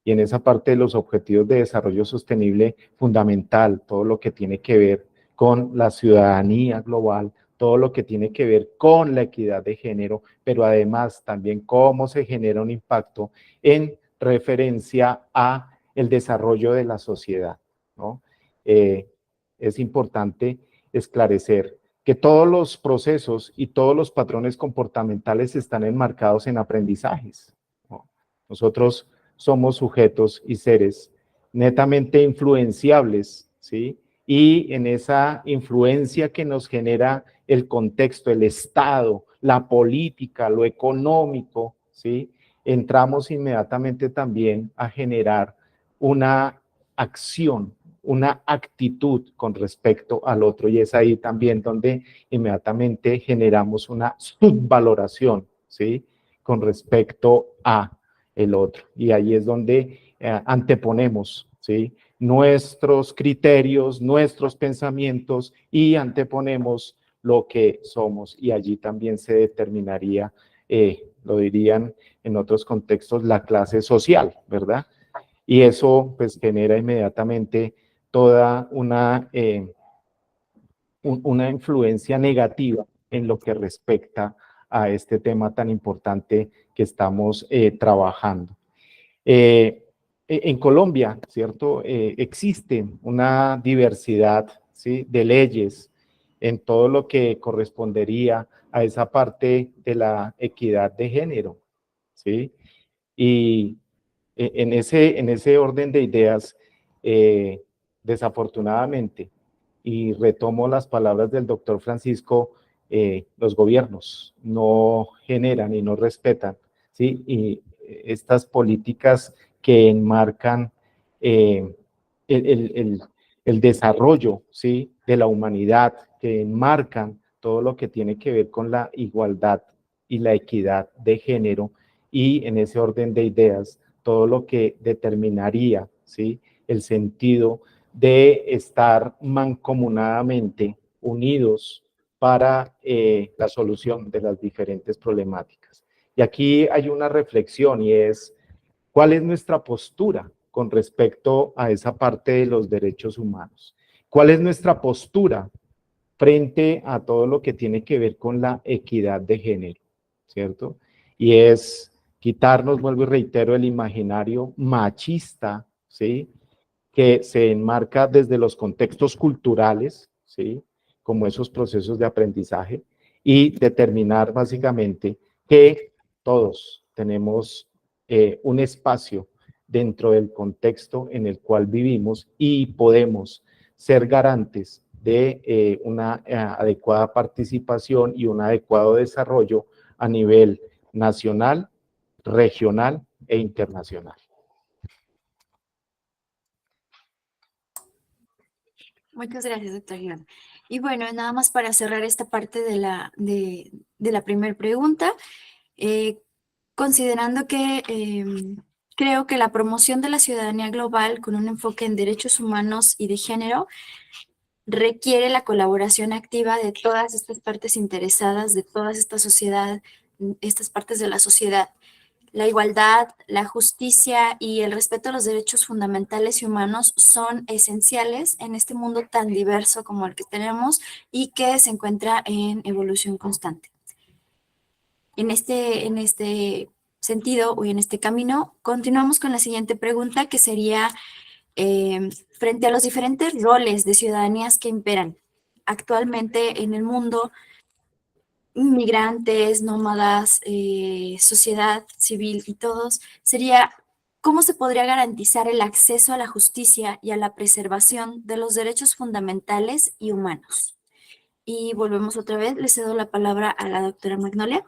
Y en esa parte de los objetivos de desarrollo sostenible, fundamental, todo lo que tiene que ver con la ciudadanía global, todo lo que tiene que ver con la equidad de género, pero además también cómo se genera un impacto en referencia a el desarrollo de la sociedad, ¿no? Es importante esclarecer que todos los procesos y todos los patrones comportamentales están enmarcados en aprendizajes, ¿no? Nosotros somos sujetos y seres netamente influenciables, ¿sí? Y en esa influencia que nos genera el contexto, el Estado, la política, lo económico, ¿sí?, entramos inmediatamente también a generar una acción, una actitud con respecto al otro, y es ahí también donde inmediatamente generamos una subvaloración, ¿sí?, con respecto a el otro, y ahí es donde anteponemos, ¿sí?, nuestros criterios, nuestros pensamientos, y anteponemos lo que somos, y allí también se determinaría, lo dirían en otros contextos, la clase social, ¿verdad? Y eso pues genera inmediatamente toda una influencia negativa en lo que respecta a este tema tan importante que estamos trabajando. En Colombia, ¿cierto? Existe una diversidad, ¿sí?, de leyes en todo lo que correspondería a esa parte de la equidad de género, ¿sí? Y en ese orden de ideas, desafortunadamente, y retomo las palabras del doctor Francisco, los gobiernos no generan y no respetan, ¿sí?, y estas políticas que enmarcan el desarrollo, ¿sí?, de la humanidad, que enmarcan todo lo que tiene que ver con la igualdad y la equidad de género, y en ese orden de ideas, todo lo que determinaría, ¿sí?, el sentido de estar mancomunadamente unidos para la solución de las diferentes problemáticas. Y aquí hay una reflexión, y es: ¿cuál es nuestra postura con respecto a esa parte de los derechos humanos. ¿Cuál es nuestra postura frente a todo lo que tiene que ver con la equidad de género, ¿cierto? Y es quitarnos, vuelvo y reitero, el imaginario machista, ¿sí?, que se enmarca desde los contextos culturales, ¿sí?, como esos procesos de aprendizaje, y determinar básicamente que todos tenemos un espacio dentro del contexto en el cual vivimos y podemos ser garantes de una adecuada participación y un adecuado desarrollo a nivel nacional, regional e internacional. Muchas gracias, doctor Iván. Y bueno, nada más para cerrar esta parte de la primera pregunta, considerando que creo que la promoción de la ciudadanía global con un enfoque en derechos humanos y de género requiere la colaboración activa de todas estas partes interesadas, de todas estas partes de la sociedad. La igualdad, la justicia y el respeto a los derechos fundamentales y humanos son esenciales en este mundo tan diverso como el que tenemos y que se encuentra en evolución constante. En este sentido o en este camino, continuamos con la siguiente pregunta, que sería, frente a los diferentes roles de ciudadanías que imperan actualmente en el mundo, inmigrantes, nómadas, sociedad civil y todos, sería cómo se podría garantizar el acceso a la justicia y a la preservación de los derechos fundamentales y humanos. Y volvemos otra vez, le cedo la palabra a la doctora Magnolia.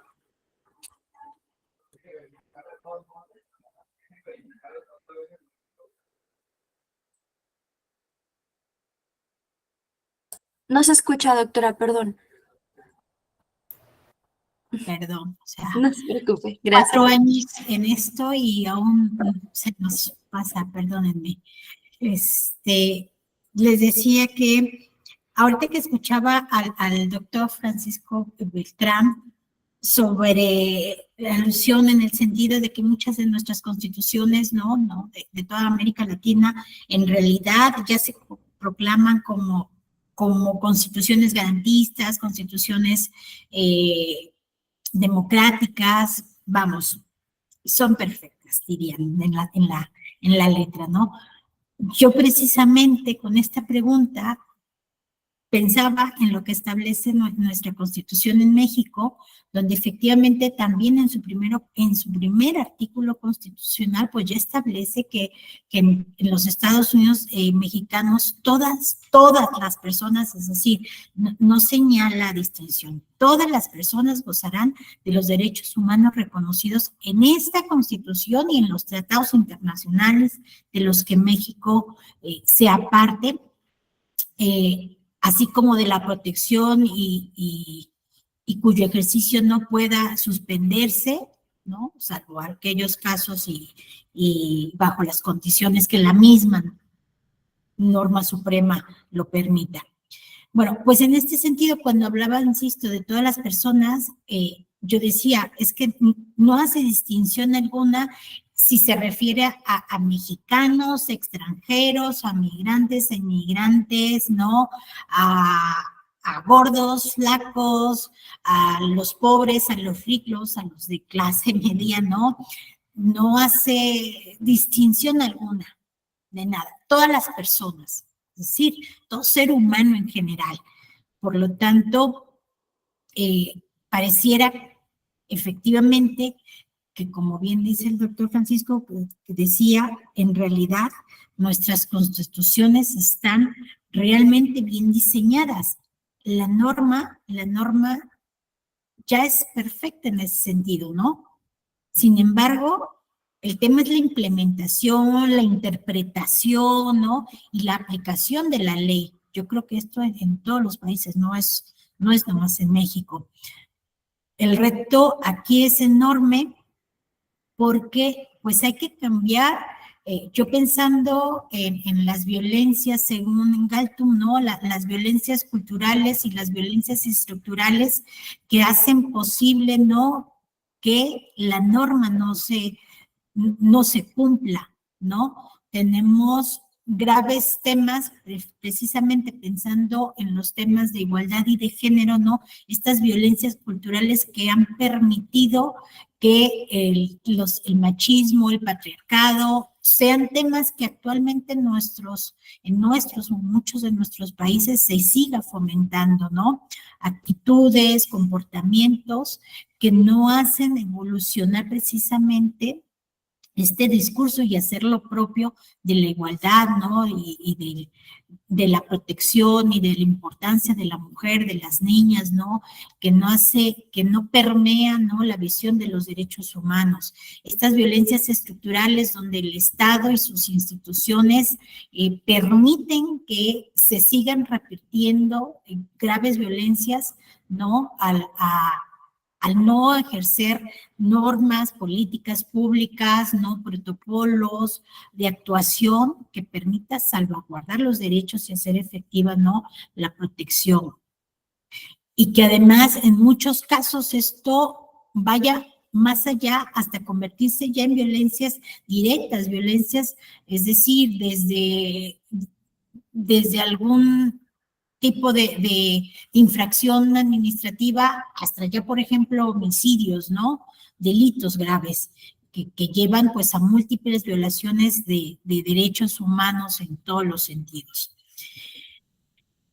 No se escucha, doctora, perdón. Perdón, o sea, No se preocupe, gracias. 4 años en esto y aún se nos pasa, perdónenme. Les decía que ahorita que escuchaba al doctor Francisco Beltrán sobre la alusión en el sentido de que muchas de nuestras constituciones, de toda América Latina, en realidad ya se proclaman como constituciones garantistas, constituciones democráticas, vamos, son perfectas, dirían en la letra, ¿no? Yo precisamente con esta pregunta pensaba en lo que establece nuestra Constitución en México, donde efectivamente también en su primer artículo constitucional, pues ya establece que en los Estados Unidos mexicanos, todas las personas, es decir, no señala distinción, todas las personas gozarán de los derechos humanos reconocidos en esta Constitución y en los tratados internacionales de los que México sea parte, así como de la protección y cuyo ejercicio no pueda suspenderse, ¿no? Salvo aquellos casos y bajo las condiciones que la misma norma suprema lo permita. Bueno, pues en este sentido, cuando hablaba, insisto, de todas las personas, yo decía, es que no hace distinción alguna si se refiere a mexicanos, extranjeros, a migrantes, a inmigrantes, ¿no? A gordos, flacos, a los pobres, a los ricos, a los de clase media, ¿no? No hace distinción alguna de nada. Todas las personas, es decir, todo ser humano en general. Por lo tanto, pareciera efectivamente que, como bien dice el doctor Francisco, que decía, en realidad nuestras constituciones están realmente bien diseñadas. La norma ya es perfecta en ese sentido, ¿no? Sin embargo, el tema es la implementación, la interpretación, ¿no? Y la aplicación de la ley. Yo creo que esto en todos los países, no es nomás en México. El reto aquí es enorme, porque pues hay que cambiar, yo pensando en las violencias según Galtung, ¿no? Las violencias culturales y las violencias estructurales que hacen posible, ¿no?, que la norma no se cumpla, ¿no? tenemos graves temas, precisamente pensando en los temas de igualdad y de género, ¿no? Estas violencias culturales que han permitido que el machismo, el patriarcado, sean temas que actualmente en muchos de nuestros países se siga fomentando, ¿no? Actitudes, comportamientos que no hacen evolucionar precisamente este discurso y hacer lo propio de la igualdad, ¿no? Y de la protección y de la importancia de la mujer, de las niñas, ¿no? Que no permea, ¿no? La visión de los derechos humanos. Estas violencias estructurales donde el Estado y sus instituciones permiten que se sigan repitiendo graves violencias, ¿no? Al no ejercer normas, políticas públicas, ¿no? Protocolos de actuación que permita salvaguardar los derechos y hacer efectiva, ¿no? La protección. Y que además en muchos casos esto vaya más allá hasta convertirse ya en violencias directas, violencias, es decir, desde algún tipo de infracción administrativa hasta ya, por ejemplo, homicidios, ¿no? Delitos graves que llevan pues a múltiples violaciones de derechos humanos en todos los sentidos.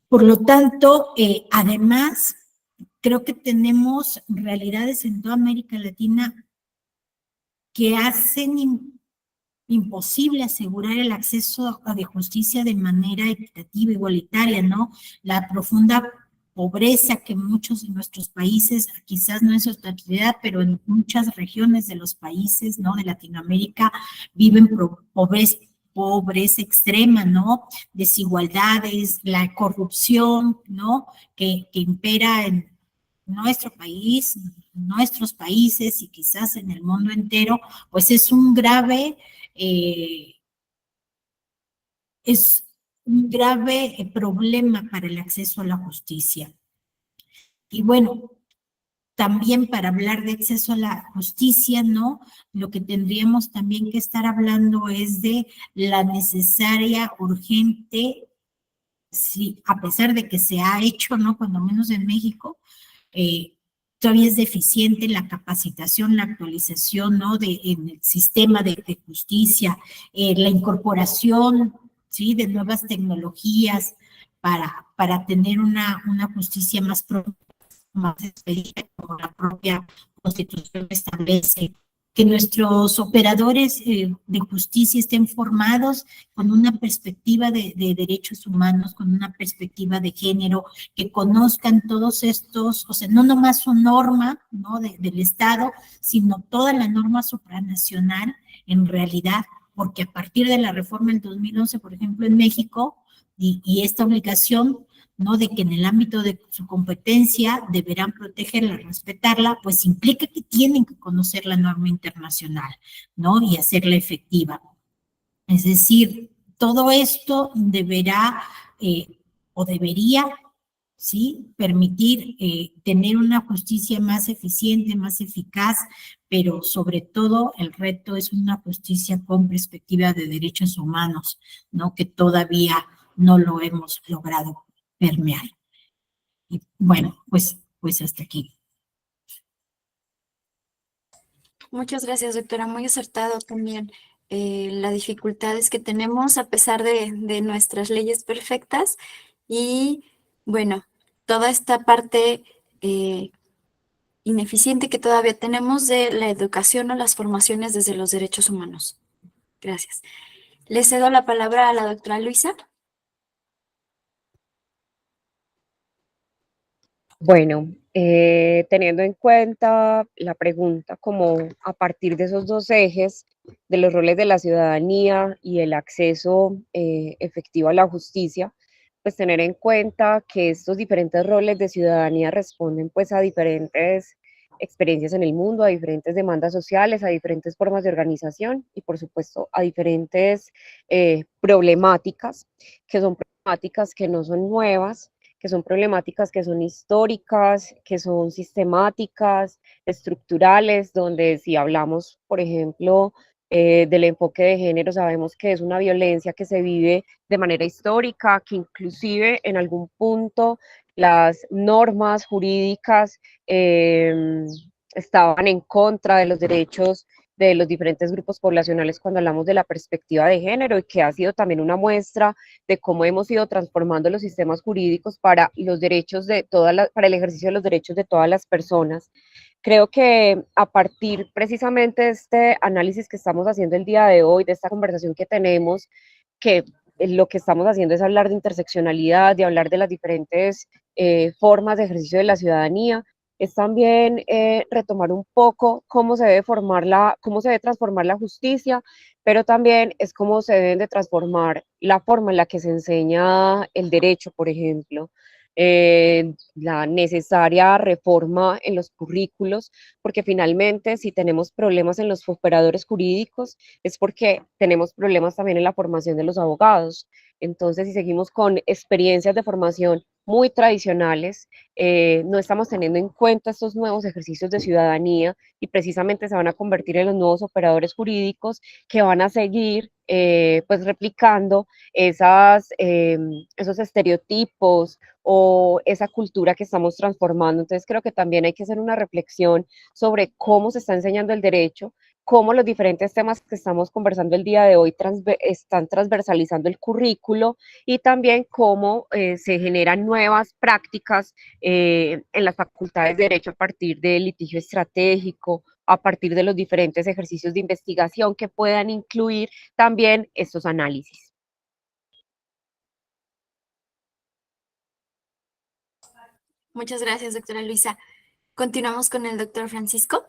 Por lo tanto, además, creo que tenemos realidades en toda América Latina que hacen imposible asegurar el acceso a de justicia de manera equitativa, igualitaria, ¿no? La profunda pobreza que muchos de nuestros países, quizás no en su totalidad, pero en muchas regiones de los países, ¿no? De Latinoamérica viven pobreza extrema, ¿no? Desigualdades, la corrupción, ¿no? Que impera en nuestro país, nuestros países y quizás en el mundo entero, pues es un grave problema para el acceso a la justicia. Y bueno, también para hablar de acceso a la justicia, ¿no? Lo que tendríamos también que estar hablando es de la necesaria, urgente, sí, a pesar de que se ha hecho, ¿no? Cuando menos en México, todavía es deficiente la capacitación, la actualización, ¿no? En el sistema de justicia, la incorporación, ¿sí? De nuevas tecnologías para tener una justicia más expedita, como la propia Constitución establece. Que nuestros operadores de justicia estén formados con una perspectiva de derechos humanos, con una perspectiva de género, que conozcan todos estos, o sea, no nomás su norma, ¿no? Del Estado, sino toda la norma supranacional en realidad, porque a partir de la reforma del 2011, por ejemplo, en México, y esta obligación, ¿no? De que en el ámbito de su competencia deberán protegerla, respetarla, pues implica que tienen que conocer la norma internacional, ¿no? Y hacerla efectiva. Es decir, todo esto deberá o debería, ¿sí? Permitir tener una justicia más eficiente, más eficaz, pero sobre todo el reto es una justicia con perspectiva de derechos humanos, ¿no? Que todavía no lo hemos logrado permear. Y bueno, pues hasta aquí. Muchas gracias, doctora. Muy acertado también. Las dificultades que tenemos a pesar de nuestras leyes perfectas y, bueno, toda esta parte ineficiente que todavía tenemos de la educación o las formaciones desde los derechos humanos. Gracias. Le cedo la palabra a la doctora Luisa. Bueno, teniendo en cuenta la pregunta como a partir de esos dos ejes, de los roles de la ciudadanía y el acceso efectivo a la justicia, pues tener en cuenta que estos diferentes roles de ciudadanía responden pues a diferentes experiencias en el mundo, a diferentes demandas sociales, a diferentes formas de organización y por supuesto a diferentes problemáticas, que son problemáticas que no son nuevas, que son problemáticas que son históricas, que son sistemáticas, estructurales, donde si hablamos, por ejemplo, del enfoque de género, sabemos que es una violencia que se vive de manera histórica, que inclusive en algún punto las normas jurídicas estaban en contra de los derechos de los diferentes grupos poblacionales cuando hablamos de la perspectiva de género, y que ha sido también una muestra de cómo hemos ido transformando los sistemas jurídicos para los derechos de para el ejercicio de los derechos de todas las personas. Creo que a partir precisamente de este análisis que estamos haciendo el día de hoy, de esta conversación que tenemos, que lo que estamos haciendo es hablar de interseccionalidad, de hablar de las diferentes formas de ejercicio de la ciudadanía, es también retomar un poco cómo se debe transformar la justicia, pero también es cómo se deben de transformar la forma en la que se enseña el derecho, por ejemplo. La necesaria reforma en los currículos, porque finalmente si tenemos problemas en los operadores jurídicos es porque tenemos problemas también en la formación de los abogados. Entonces, si seguimos con experiencias de formación muy tradicionales, no estamos teniendo en cuenta estos nuevos ejercicios de ciudadanía, y precisamente se van a convertir en los nuevos operadores jurídicos que van a seguir pues replicando esos estereotipos o esa cultura que estamos transformando. Entonces creo que también hay que hacer una reflexión sobre cómo se está enseñando el derecho, cómo los diferentes temas que estamos conversando el día de hoy están transversalizando el currículo, y también cómo se generan nuevas prácticas en las facultades de derecho a partir del litigio estratégico, a partir de los diferentes ejercicios de investigación que puedan incluir también estos análisis. Muchas gracias, doctora Luisa. Continuamos con el doctor Francisco.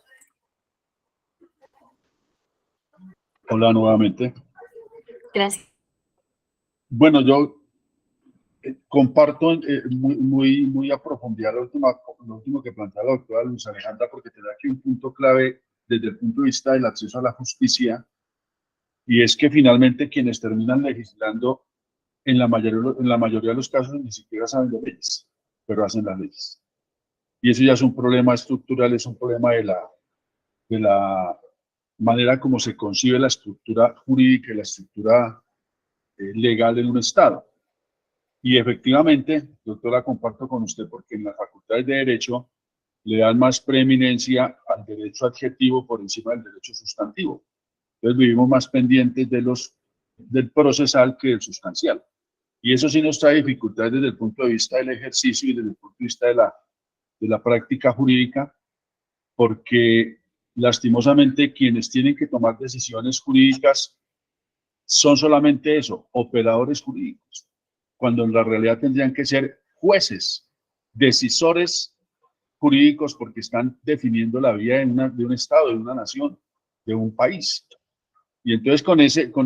Hola nuevamente. Gracias. Bueno, yo comparto muy a profundidad lo último que plantea la doctora Luz Alejandra, porque te da aquí un punto clave desde el punto de vista del acceso a la justicia, y es que finalmente quienes terminan legislando en la mayoría de los casos ni siquiera saben de leyes, pero hacen las leyes. Y eso ya es un problema estructural, es un problema de la manera como se concibe la estructura jurídica y la estructura legal en un Estado. Y efectivamente, doctora, comparto con usted, porque en las facultades de Derecho le dan más preeminencia al derecho adjetivo por encima del derecho sustantivo. Entonces vivimos más pendientes del procesal que del sustancial. Y eso sí nos trae dificultades desde el punto de vista del ejercicio y desde el punto de vista de la práctica jurídica, porque lastimosamente quienes tienen que tomar decisiones jurídicas son solamente eso, operadores jurídicos, cuando en la realidad tendrían que ser jueces, decisores jurídicos, porque están definiendo la vida de un Estado, de una nación, de un país. Y entonces con esa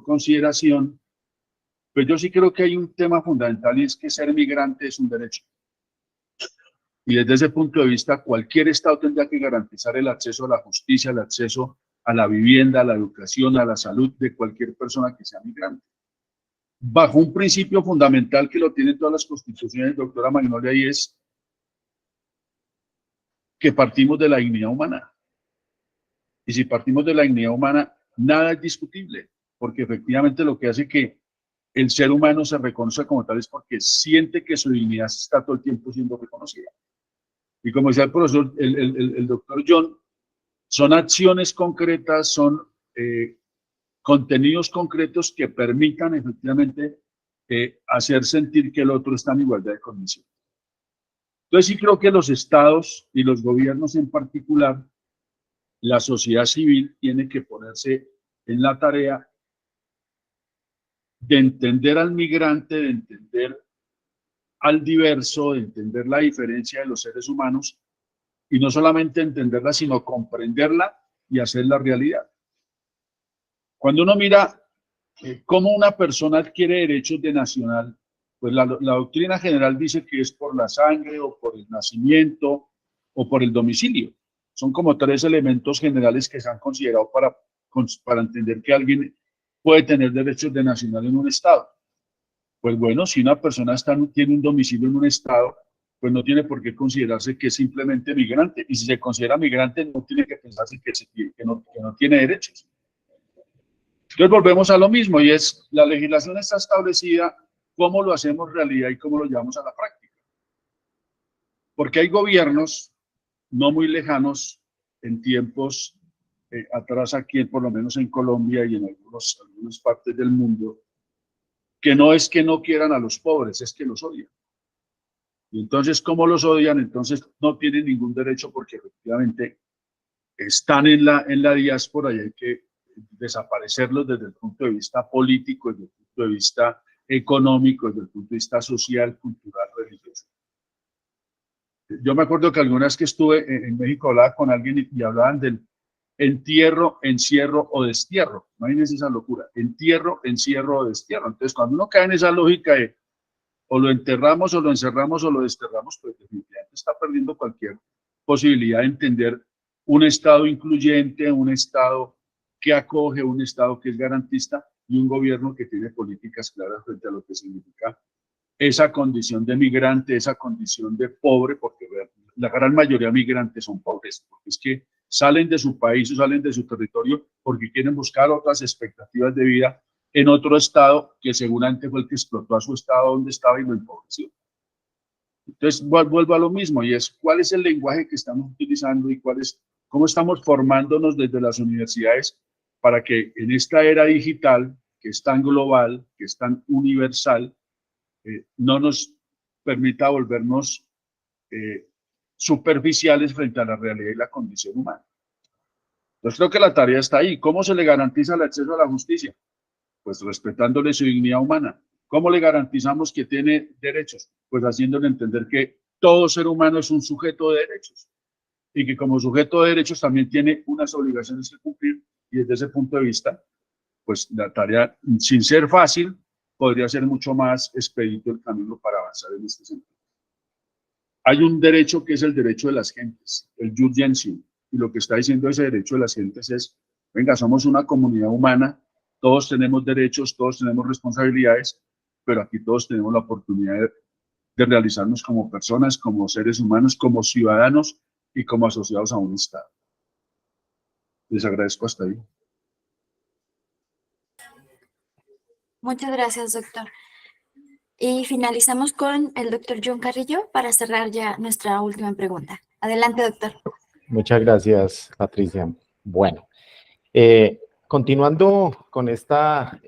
consideración, pues yo sí creo que hay un tema fundamental, y es que ser migrante es un derecho. Y desde ese punto de vista, cualquier Estado tendrá que garantizar el acceso a la justicia, el acceso a la vivienda, a la educación, a la salud de cualquier persona que sea migrante. Bajo un principio fundamental que lo tienen todas las constituciones, doctora Magnolia, y es que partimos de la dignidad humana. Y si partimos de la dignidad humana, nada es discutible, porque efectivamente lo que hace que el ser humano se reconozca como tal es porque siente que su dignidad está todo el tiempo siendo reconocida. Y como decía el profesor, el doctor John, son acciones concretas, son contenidos concretos que permitan efectivamente hacer sentir que el otro está en igualdad de condiciones. Entonces sí creo que los estados y los gobiernos en particular, la sociedad civil tiene que ponerse en la tarea de entender al migrante, de entender al diverso, de entender la diferencia de los seres humanos, y no solamente entenderla, sino comprenderla y hacerla realidad. Cuando uno mira cómo una persona adquiere derechos de nacional, pues la doctrina general dice que es por la sangre o por el nacimiento o por el domicilio. Son como tres elementos generales que se han considerado para entender que alguien puede tener derechos de nacional en un Estado. Pues bueno, si una persona tiene un domicilio en un Estado, pues no tiene por qué considerarse que es simplemente migrante. Y si se considera migrante, no tiene que pensarse que no tiene derechos. Entonces volvemos a lo mismo, y es, la legislación está establecida, cómo lo hacemos realidad y cómo lo llevamos a la práctica. Porque hay gobiernos no muy lejanos, en tiempos atrás aquí, por lo menos en Colombia y en algunas partes del mundo, que no es que no quieran a los pobres, es que los odian. Y entonces, ¿cómo los odian? Entonces no tienen ningún derecho porque efectivamente están en la diáspora y hay que desaparecerlos desde el punto de vista político, desde el punto de vista económico, desde el punto de vista social, cultural, religioso. Yo me acuerdo que alguna vez que estuve en México hablaba con alguien y hablaban del entierro, encierro o destierro. Imagínense esa locura. Entierro, encierro o destierro. Entonces, cuando uno cae en esa lógica de o lo enterramos o lo encerramos o lo desterramos, pues definitivamente está perdiendo cualquier posibilidad de entender un Estado incluyente, un Estado que acoge, un Estado que es garantista y un gobierno que tiene políticas claras frente a lo que significa esa condición de migrante, esa condición de pobre, porque la gran mayoría de migrantes son pobres, porque es que salen de su país o salen de su territorio porque quieren buscar otras expectativas de vida en otro estado que seguramente fue el que explotó a su estado donde estaba y lo empobreció. Entonces vuelvo a lo mismo, y es cuál es el lenguaje que estamos utilizando y cómo estamos formándonos desde las universidades para que en esta era digital, que es tan global, que es tan universal, no nos permita volvernos superficiales frente a la realidad y la condición humana. Entonces creo que la tarea está ahí. ¿Cómo se le garantiza el acceso a la justicia? Pues respetándole su dignidad humana. ¿Cómo le garantizamos que tiene derechos? Pues haciéndole entender que todo ser humano es un sujeto de derechos y que como sujeto de derechos también tiene unas obligaciones que cumplir, y desde ese punto de vista, pues la tarea, sin ser fácil, podría ser mucho más expedito el camino para avanzar en este sentido. Hay un derecho que es el derecho de las gentes, el jus gentium, y lo que está diciendo ese derecho de las gentes es, venga, somos una comunidad humana, todos tenemos derechos, todos tenemos responsabilidades, pero aquí todos tenemos la oportunidad de realizarnos como personas, como seres humanos, como ciudadanos y como asociados a un Estado. Les agradezco hasta ahí. Muchas gracias, doctor. Y finalizamos con el doctor John Carrillo para cerrar ya nuestra última pregunta. Adelante, doctor. Muchas gracias, Patricia. Bueno, continuando con esta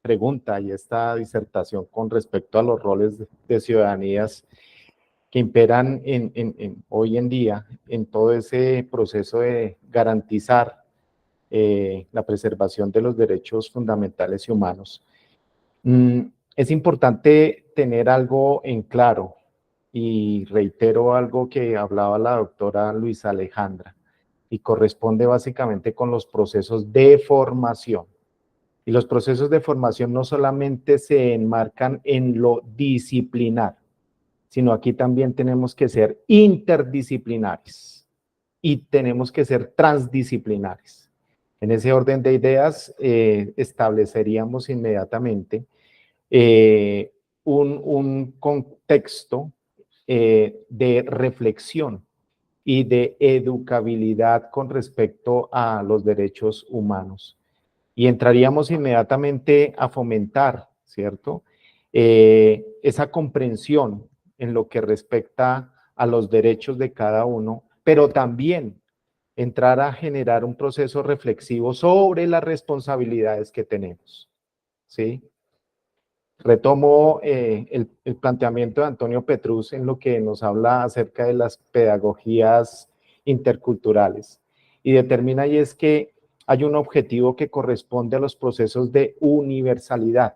pregunta y esta disertación con respecto a los roles de ciudadanías que imperan hoy en día en todo ese proceso de garantizar la preservación de los derechos fundamentales y humanos. Es importante tener algo en claro, y reitero algo que hablaba la doctora Luisa Alejandra, y corresponde básicamente con los procesos de formación. Y los procesos de formación no solamente se enmarcan en lo disciplinar, sino aquí también tenemos que ser interdisciplinares y tenemos que ser transdisciplinares. En ese orden de ideas, estableceríamos inmediatamente un contexto de reflexión y de educabilidad con respecto a los derechos humanos. Y entraríamos inmediatamente a fomentar, ¿cierto? Esa comprensión en lo que respecta a los derechos de cada uno, pero también entrar a generar un proceso reflexivo sobre las responsabilidades que tenemos, ¿sí? Retomo el planteamiento de Antonio Petrus en lo que nos habla acerca de las pedagogías interculturales y determina, y es que hay un objetivo que corresponde a los procesos de universalidad,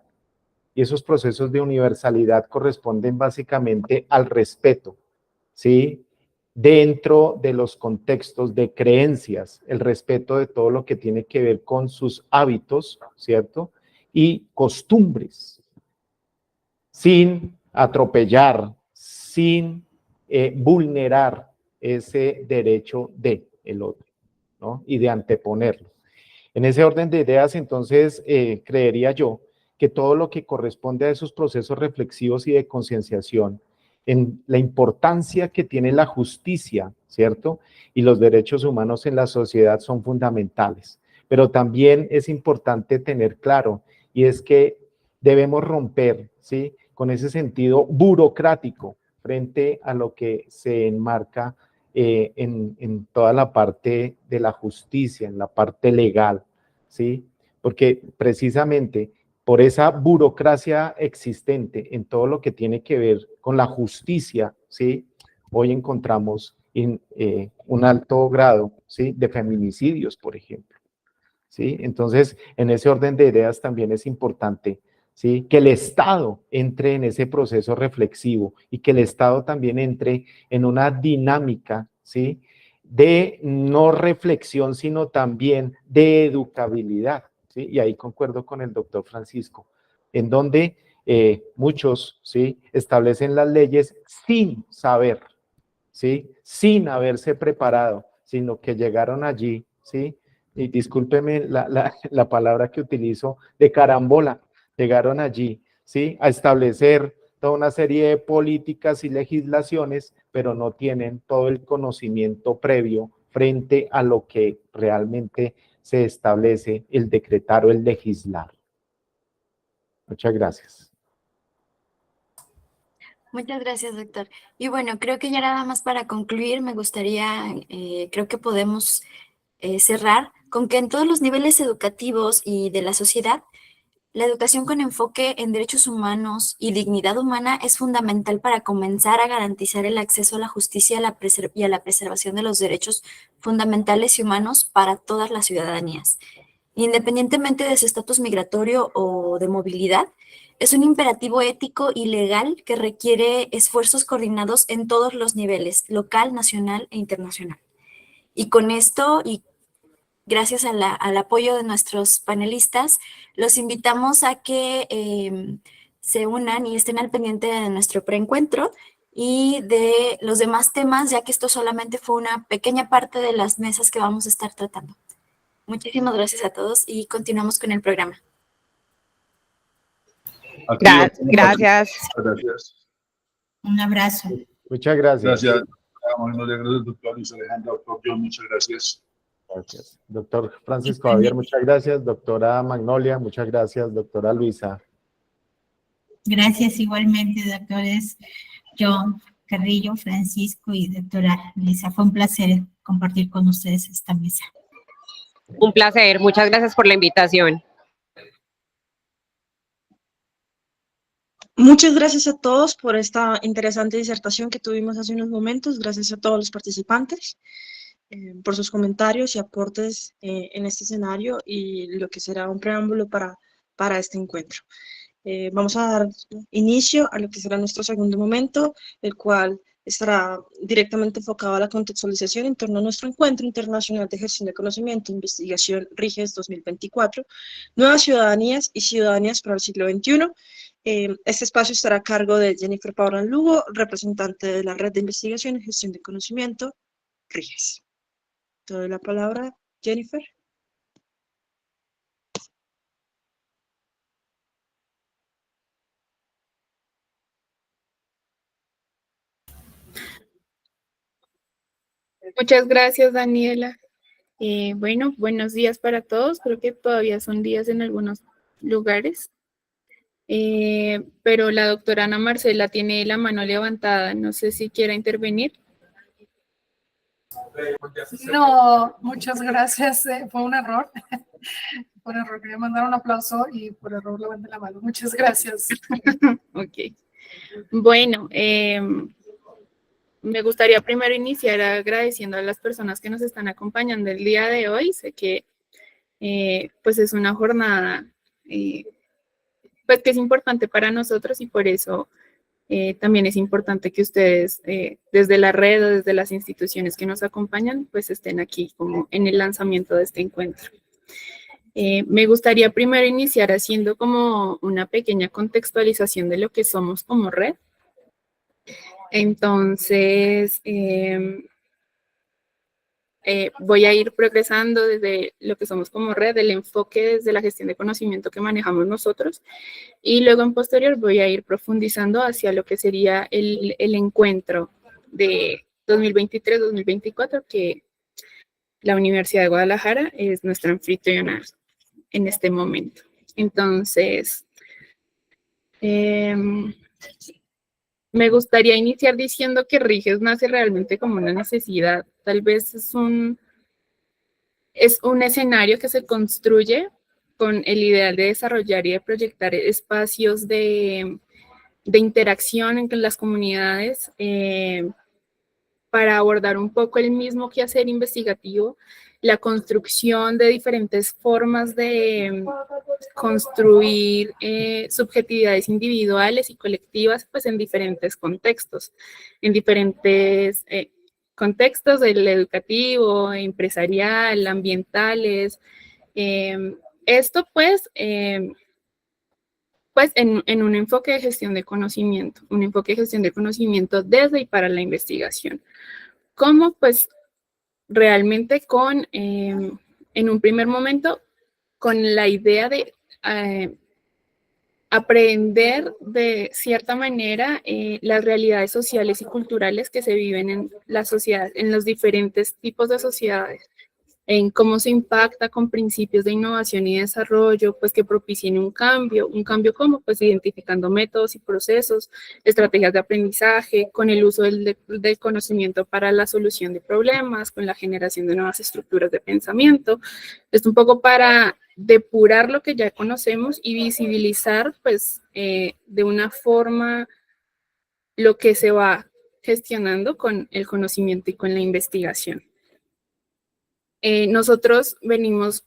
y esos procesos de universalidad corresponden básicamente al respeto, ¿sí? Dentro de los contextos de creencias, el respeto de todo lo que tiene que ver con sus hábitos, ¿cierto? Y costumbres, sin atropellar, sin vulnerar ese derecho de el otro, ¿no? Y de anteponerlo. En ese orden de ideas, entonces, creería yo que todo lo que corresponde a esos procesos reflexivos y de concienciación en la importancia que tiene la justicia, ¿cierto? Y los derechos humanos en la sociedad son fundamentales. Pero también es importante tener claro, y es que debemos romper, ¿sí?, con ese sentido burocrático frente a lo que se enmarca en toda la parte de la justicia, en la parte legal, ¿sí? Porque precisamente por esa burocracia existente en todo lo que tiene que ver con la justicia, ¿sí?, hoy encontramos un alto grado, ¿sí?, de feminicidios, por ejemplo, ¿sí? Entonces, en ese orden de ideas también es importante, ¿sí?, que el Estado entre en ese proceso reflexivo y que el Estado también entre en una dinámica, ¿sí?, de no reflexión, sino también de educabilidad, ¿sí? Y ahí concuerdo con el doctor Francisco, en donde muchos, ¿sí?, establecen las leyes sin saber, ¿sí?, sin haberse preparado, sino que llegaron allí, ¿sí?, y discúlpeme la palabra que utilizo, de carambola, llegaron allí, ¿sí?, a establecer toda una serie de políticas y legislaciones, pero no tienen todo el conocimiento previo frente a lo que realmente se establece el decretar o el legislar. Muchas gracias. Muchas gracias, doctor. Y bueno, creo que ya nada más para concluir, me gustaría, creo que podemos cerrar con que en todos los niveles educativos y de la sociedad, la educación con enfoque en derechos humanos y dignidad humana es fundamental para comenzar a garantizar el acceso a la justicia y a la preservación de los derechos fundamentales y humanos para todas las ciudadanías. Independientemente de su estatus migratorio o de movilidad, es un imperativo ético y legal que requiere esfuerzos coordinados en todos los niveles, local, nacional e internacional. Y con esto, y gracias al apoyo de nuestros panelistas, los invitamos a que se unan y estén al pendiente de nuestro preencuentro y de los demás temas, ya que esto solamente fue una pequeña parte de las mesas que vamos a estar tratando. Muchísimas gracias a todos y continuamos con el programa. Gracias. Gracias. Un abrazo. Muchas gracias. Gracias. Gracias, doctor Luis Alejandro, doctor John, muchas gracias. Gracias. Doctor Francisco Javier, muchas gracias. Doctora Magnolia, muchas gracias. Doctora Luisa. Gracias igualmente, doctores John, Carrillo, Francisco y doctora Lisa. Fue un placer compartir con ustedes esta mesa. Un placer. Muchas gracias por la invitación. Muchas gracias a todos por esta interesante disertación que tuvimos hace unos momentos. Gracias a todos los participantes por sus comentarios y aportes en este escenario y lo que será un preámbulo para este encuentro. Vamos a dar inicio a lo que será nuestro segundo momento, el cual estará directamente enfocado a la contextualización en torno a nuestro Encuentro Internacional de Gestión de Conocimiento e Investigación RIGES 2024, Nuevas Ciudadanías y Ciudadanías para el siglo XXI. Este espacio estará a cargo de Jennifer Paula Lugo, representante de la Red de Investigación y Gestión de Conocimiento RIGES. Te doy la palabra, Jennifer. Muchas gracias, Daniela. Bueno, buenos días para todos. Creo que todavía son días en algunos lugares. Pero la doctora Ana Marcela tiene la mano levantada. No sé si quiera intervenir. No, muchas gracias. Fue un error. Por error quería mandar un aplauso y por error levanté la mano. Muchas gracias. Ok. Bueno, me gustaría primero iniciar agradeciendo a las personas que nos están acompañando el día de hoy. Sé que pues es una jornada pues que es importante para nosotros y por eso también es importante que ustedes desde la red o desde las instituciones que nos acompañan pues estén aquí como en el lanzamiento de este encuentro. Me gustaría primero iniciar haciendo como una pequeña contextualización de lo que somos como red. Entonces, voy a ir progresando desde lo que somos como red, el enfoque desde la gestión de conocimiento que manejamos nosotros, y luego en posterior voy a ir profundizando hacia lo que sería el encuentro de 2023-2024, que la Universidad de Guadalajara es nuestra anfitriona en este momento. Entonces, me gustaría iniciar diciendo que RIGES nace realmente como una necesidad. Tal vez es un escenario que se construye con el ideal de desarrollar y de proyectar espacios de interacción entre las comunidades para abordar un poco el mismo quehacer investigativo, la construcción de diferentes formas de construir subjetividades individuales y colectivas, pues en diferentes contextos, contextos, el educativo, empresarial, ambientales. Esto pues en un enfoque de gestión de conocimiento, desde y para la investigación. ¿Cómo? Pues realmente en un primer momento, con la idea de aprender de cierta manera las realidades sociales y culturales que se viven en la sociedad, en los diferentes tipos de sociedades, en cómo se impacta con principios de innovación y desarrollo, pues que propicien un cambio como pues identificando métodos y procesos, estrategias de aprendizaje, con el uso del conocimiento para la solución de problemas, con la generación de nuevas estructuras de pensamiento. Esto un poco para depurar lo que ya conocemos y visibilizar pues de una forma lo que se va gestionando con el conocimiento y con la investigación. Nosotros venimos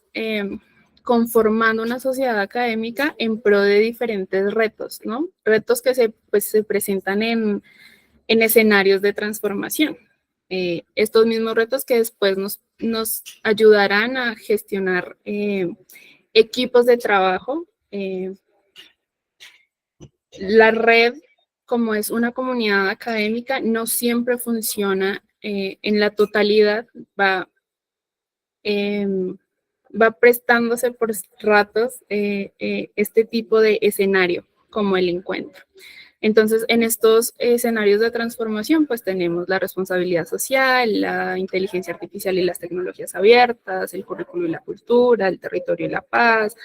conformando una sociedad académica en pro de diferentes retos, ¿no? Retos que se presentan en escenarios de transformación. Estos mismos retos que después nos ayudarán a gestionar equipos de trabajo. La red, como es una comunidad académica, no siempre funciona en la totalidad, va prestándose por ratos este tipo de escenario como el encuentro. Entonces, en estos escenarios de transformación, pues tenemos la responsabilidad social, la inteligencia artificial y las tecnologías abiertas, el currículo y la cultura, el territorio y la paz,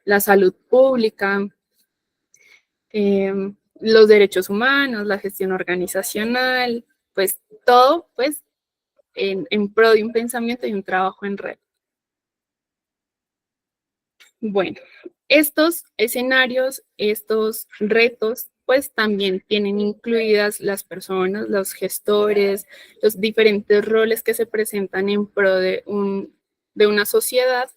la salud pública, los derechos humanos, la gestión organizacional, pues todo pues en pro de un pensamiento y un trabajo en red. Bueno, estos escenarios, estos retos, pues también tienen incluidas las personas, los gestores, los diferentes roles que se presentan en pro de una sociedad,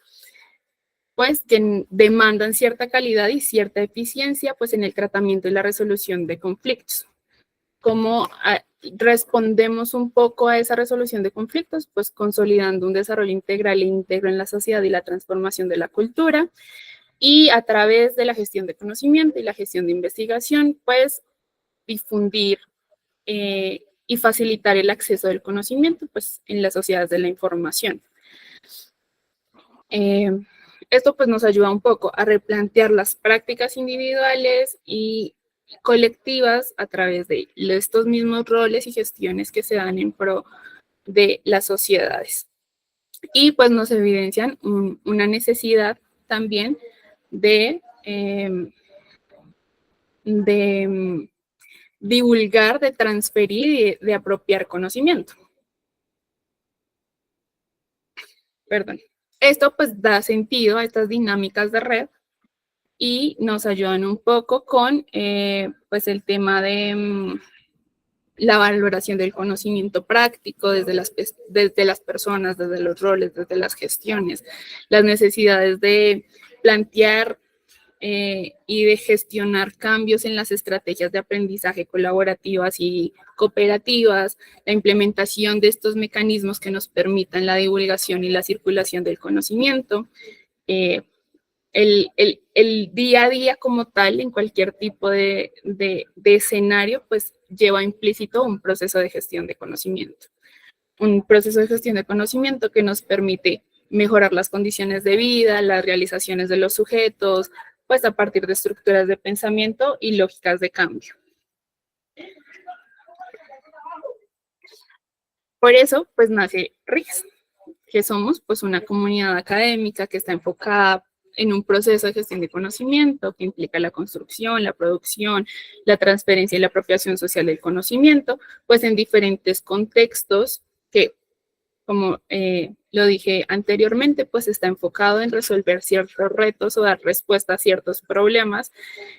pues que demandan cierta calidad y cierta eficiencia, pues en el tratamiento y la resolución de conflictos. ¿Cómo respondemos un poco a esa resolución de conflictos? Pues consolidando un desarrollo integral e íntegro en la sociedad y la transformación de la cultura, y a través de la gestión de conocimiento y la gestión de investigación, pues difundir y facilitar el acceso del conocimiento pues en las sociedades de la información. Esto pues nos ayuda un poco a replantear las prácticas individuales y colectivas a través de estos mismos roles y gestiones que se dan en pro de las sociedades. Y pues nos evidencian una necesidad también de divulgar, de transferir y de apropiar conocimiento. Perdón. Esto pues da sentido a estas dinámicas de red y nos ayudan un poco con pues el tema de la valoración del conocimiento práctico desde las personas, desde los roles, desde las gestiones, las necesidades de plantear y de gestionar cambios en las estrategias de aprendizaje colaborativas y cooperativas, la implementación de estos mecanismos que nos permitan la divulgación y la circulación del conocimiento, el día a día como tal, en cualquier tipo de escenario, pues lleva implícito un proceso de gestión de conocimiento. un proceso de gestión de conocimiento que nos permite mejorar las condiciones de vida, las realizaciones de los sujetos, pues a partir de estructuras de pensamiento y lógicas de cambio. Por eso, pues nace RIGS, que somos pues una comunidad académica que está enfocada en un proceso de gestión de conocimiento que implica la construcción, la producción, la transferencia y la apropiación social del conocimiento, pues en diferentes contextos que, como lo dije anteriormente, pues está enfocado en resolver ciertos retos o dar respuesta a ciertos problemas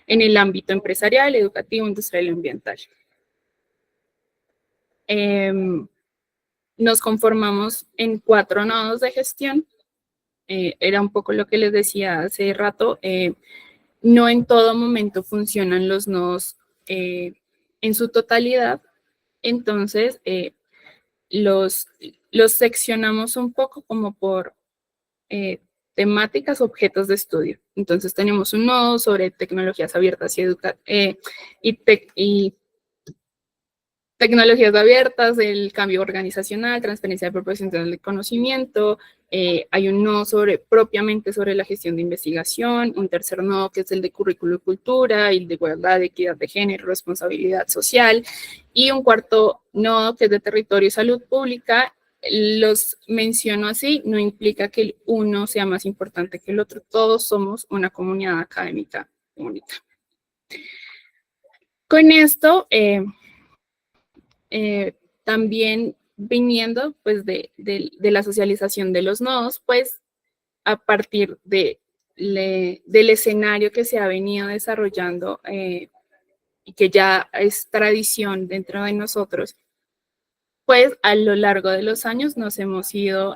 en el ámbito empresarial, educativo, industrial y ambiental. Nos conformamos en 4 nodos de gestión. Era un poco lo que les decía hace rato. No en todo momento funcionan los nodos en su totalidad. Entonces, los seccionamos un poco como por temáticas, objetos de estudio. Entonces, tenemos un nodo sobre tecnologías abiertas y tecnologías abiertas, el cambio organizacional, transferencia de apropiación del conocimiento. Hay un nodo propiamente sobre la gestión de investigación, un tercer nodo que es el de currículo y cultura, el de igualdad, equidad de género, responsabilidad social, y un cuarto nodo que es de territorio y salud pública. Los menciono así, no implica que el uno sea más importante que el otro, todos somos una comunidad académica única. Con esto, también viniendo pues de la socialización de los nodos, pues a partir del escenario que se ha venido desarrollando y que ya es tradición dentro de nosotros, pues a lo largo de los años nos hemos ido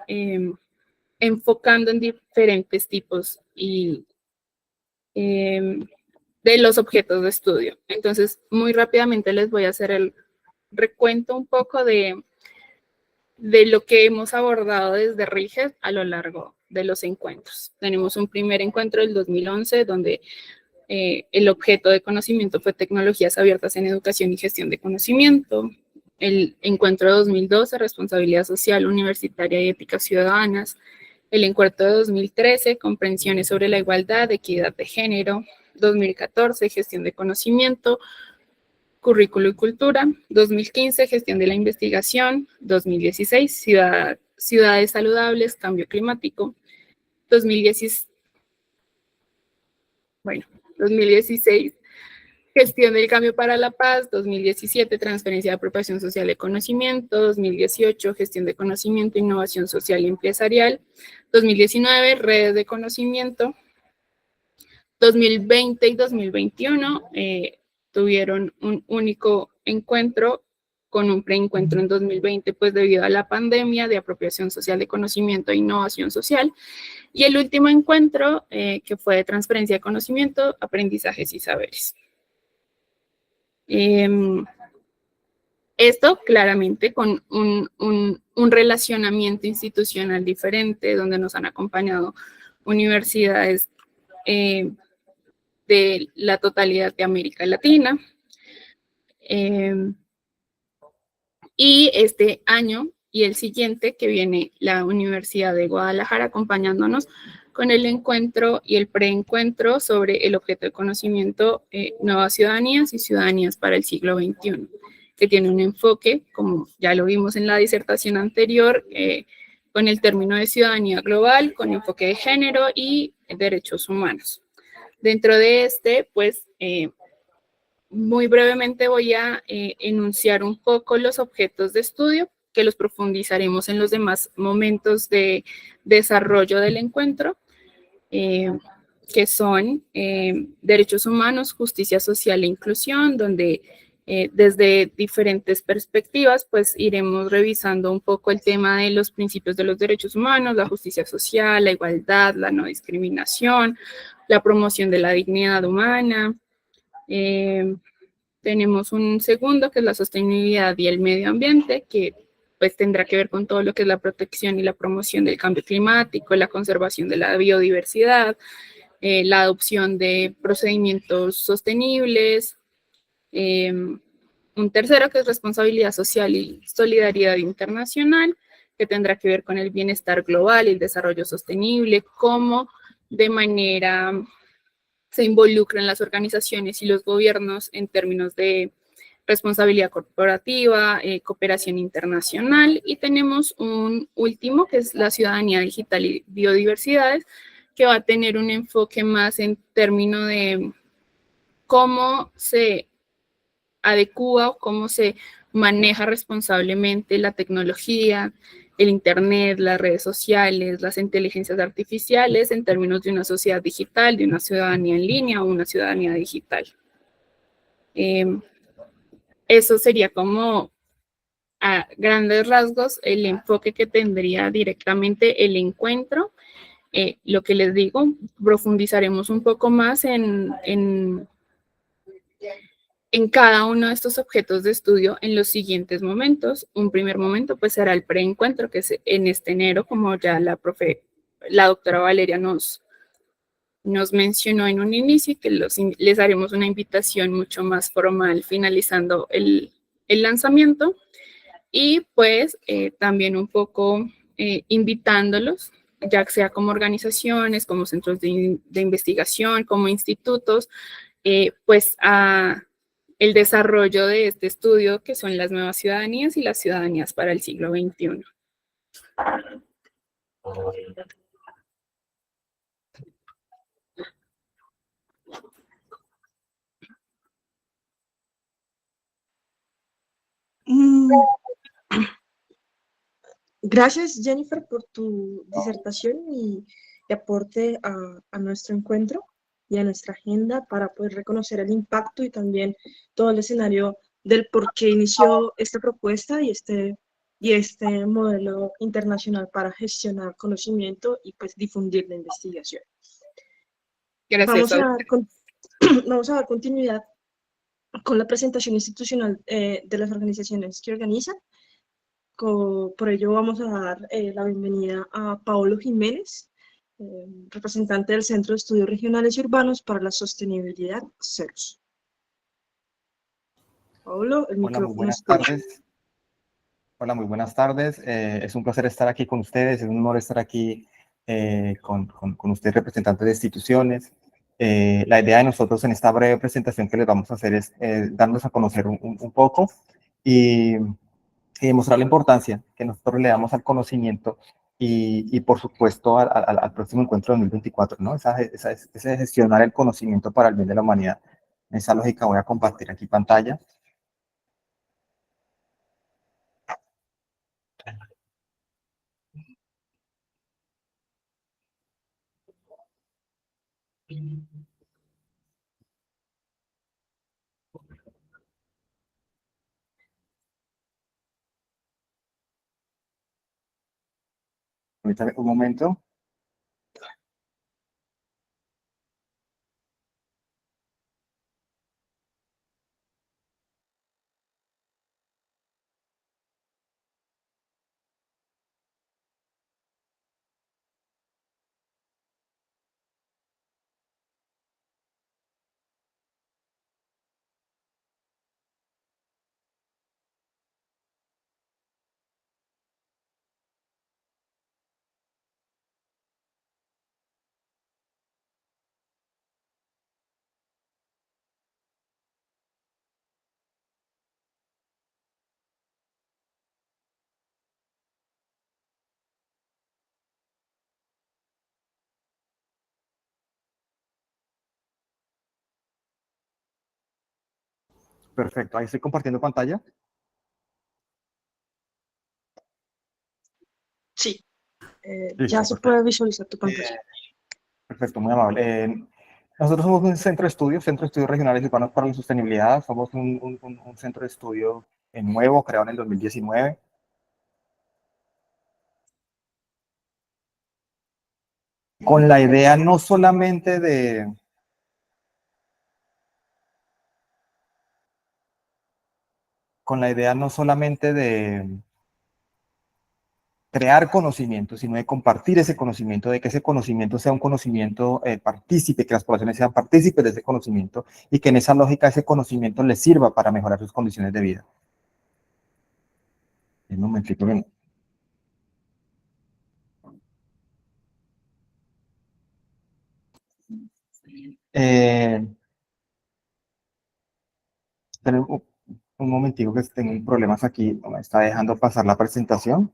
enfocando en diferentes tipos de los objetos de estudio. Entonces, muy rápidamente les voy a hacer el recuento un poco de lo que hemos abordado desde RIGES a lo largo de los encuentros. Tenemos un primer encuentro del 2011 donde el objeto de conocimiento fue tecnologías abiertas en educación y gestión de conocimiento. El encuentro de 2012, responsabilidad social universitaria y éticas ciudadanas. El encuentro de 2013, comprensiones sobre la igualdad, equidad de género. 2014, gestión de conocimiento, currículo y cultura. 2015, gestión de la investigación. 2016, ciudades saludables, cambio climático. 2016, gestión del cambio para la paz. 2017, transferencia de apropiación social de conocimiento. 2018, gestión de conocimiento, innovación social y empresarial. 2019, redes de conocimiento. 2020 y 2021 tuvieron un único encuentro con un preencuentro en 2020, pues debido a la pandemia de apropiación social de conocimiento e innovación social. Y el último encuentro que fue de transferencia de conocimiento, aprendizajes y saberes. Esto claramente con un relacionamiento institucional diferente, donde nos han acompañado universidades de la totalidad de América Latina. Y este año y el siguiente que viene la Universidad de Guadalajara acompañándonos con el encuentro y el preencuentro sobre el objeto de conocimiento Nuevas Ciudadanías y Ciudadanías para el siglo XXI, que tiene un enfoque, como ya lo vimos en la disertación anterior, con el término de ciudadanía global, con enfoque de género y derechos humanos. Dentro de este, pues, muy brevemente voy a enunciar un poco los objetos de estudio, que los profundizaremos en los demás momentos de desarrollo del encuentro, que son derechos humanos, justicia social e inclusión, donde desde diferentes perspectivas, pues iremos revisando un poco el tema de los principios de los derechos humanos, la justicia social, la igualdad, la no discriminación, la promoción de la dignidad humana. Tenemos un segundo que es la sostenibilidad y el medio ambiente, que pues tendrá que ver con todo lo que es la protección y la promoción del cambio climático, la conservación de la biodiversidad, la adopción de procedimientos sostenibles, un tercero que es responsabilidad social y solidaridad internacional, que tendrá que ver con el bienestar global y el desarrollo sostenible, cómo de manera se involucran las organizaciones y los gobiernos en términos de responsabilidad corporativa, cooperación internacional, y tenemos un último que es la ciudadanía digital y biodiversidades, que va a tener un enfoque más en términos de cómo se adecua o cómo se maneja responsablemente la tecnología, el Internet, las redes sociales, las inteligencias artificiales en términos de una sociedad digital, de una ciudadanía en línea o una ciudadanía digital. Eso sería como a grandes rasgos el enfoque que tendría directamente el encuentro. Lo que les digo, profundizaremos un poco más en cada uno de estos objetos de estudio en los siguientes momentos. Un primer momento pues será el preencuentro, que es en este enero, como ya la doctora Valeria nos mencionó en un inicio, y que les haremos una invitación mucho más formal finalizando el lanzamiento. Y pues también un poco invitándolos, ya sea como organizaciones, como centros de investigación, como institutos, pues a el desarrollo de este estudio, que son las nuevas ciudadanías y las ciudadanías para el siglo XXI. Gracias, Jennifer, por tu disertación y aporte a nuestro encuentro y a nuestra agenda para poder reconocer el impacto y también todo el escenario del por qué inició esta propuesta y este modelo internacional para gestionar conocimiento y pues difundir la investigación. Gracias. Vamos a dar continuidad con la presentación institucional de las organizaciones que organizan. Por ello vamos a dar la bienvenida a Paolo Jiménez, representante del Centro de Estudios Regionales y Urbanos para la Sostenibilidad, CERUS. Paolo, el Hola, muy micrófono buenas es tuyo. tardes. Hola, muy buenas tardes. Es un placer estar aquí con ustedes, es un honor estar aquí con ustedes, representantes de instituciones. La idea de nosotros en esta breve presentación que les vamos a hacer es darnos a conocer un poco y demostrar la importancia que nosotros le damos al conocimiento y por supuesto, al próximo encuentro de 2024, ¿no? Ese gestionar el conocimiento para el bien de la humanidad. En esa lógica voy a compartir aquí pantalla. Permítame un momento. Perfecto, ahí estoy compartiendo pantalla. Sí, Listo, ya se puede visualizar tu pantalla. Perfecto, muy amable. Nosotros somos un centro de estudios regionales y urbanos para la sostenibilidad. Somos un centro de estudio nuevo, creado en el 2019. Con la idea no solamente de crear conocimiento, sino de compartir ese conocimiento, de que ese conocimiento sea un conocimiento partícipe, que las poblaciones sean partícipes de ese conocimiento y que en esa lógica ese conocimiento les sirva para mejorar sus condiciones de vida. Un momentito. Esperen un momentico que tengo problemas aquí, no me está dejando pasar la presentación.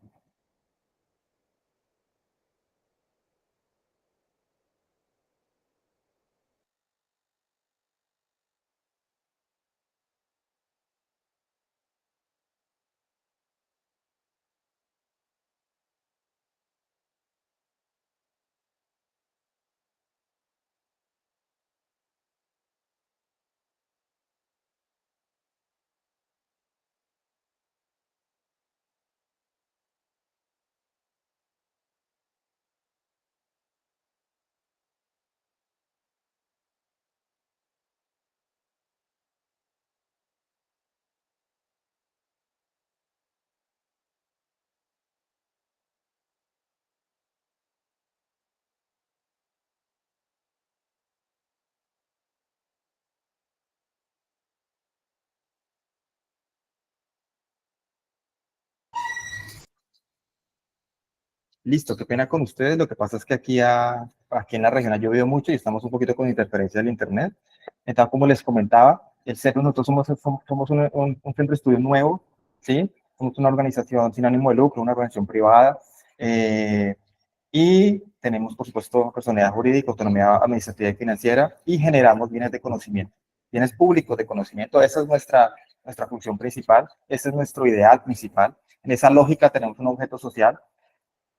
Listo, qué pena con ustedes. Lo que pasa es que aquí en la región ha llovido mucho y estamos un poquito con interferencia del internet. Entonces, como les comentaba, el CEPRO, nosotros somos un centro de estudio nuevo, ¿sí? Somos una organización sin ánimo de lucro, una organización privada, y tenemos, por supuesto, personalidad jurídica, autonomía administrativa y financiera, y generamos bienes de conocimiento, bienes públicos de conocimiento. Esa es nuestra función principal, ese es nuestro ideal principal. En esa lógica tenemos un objeto social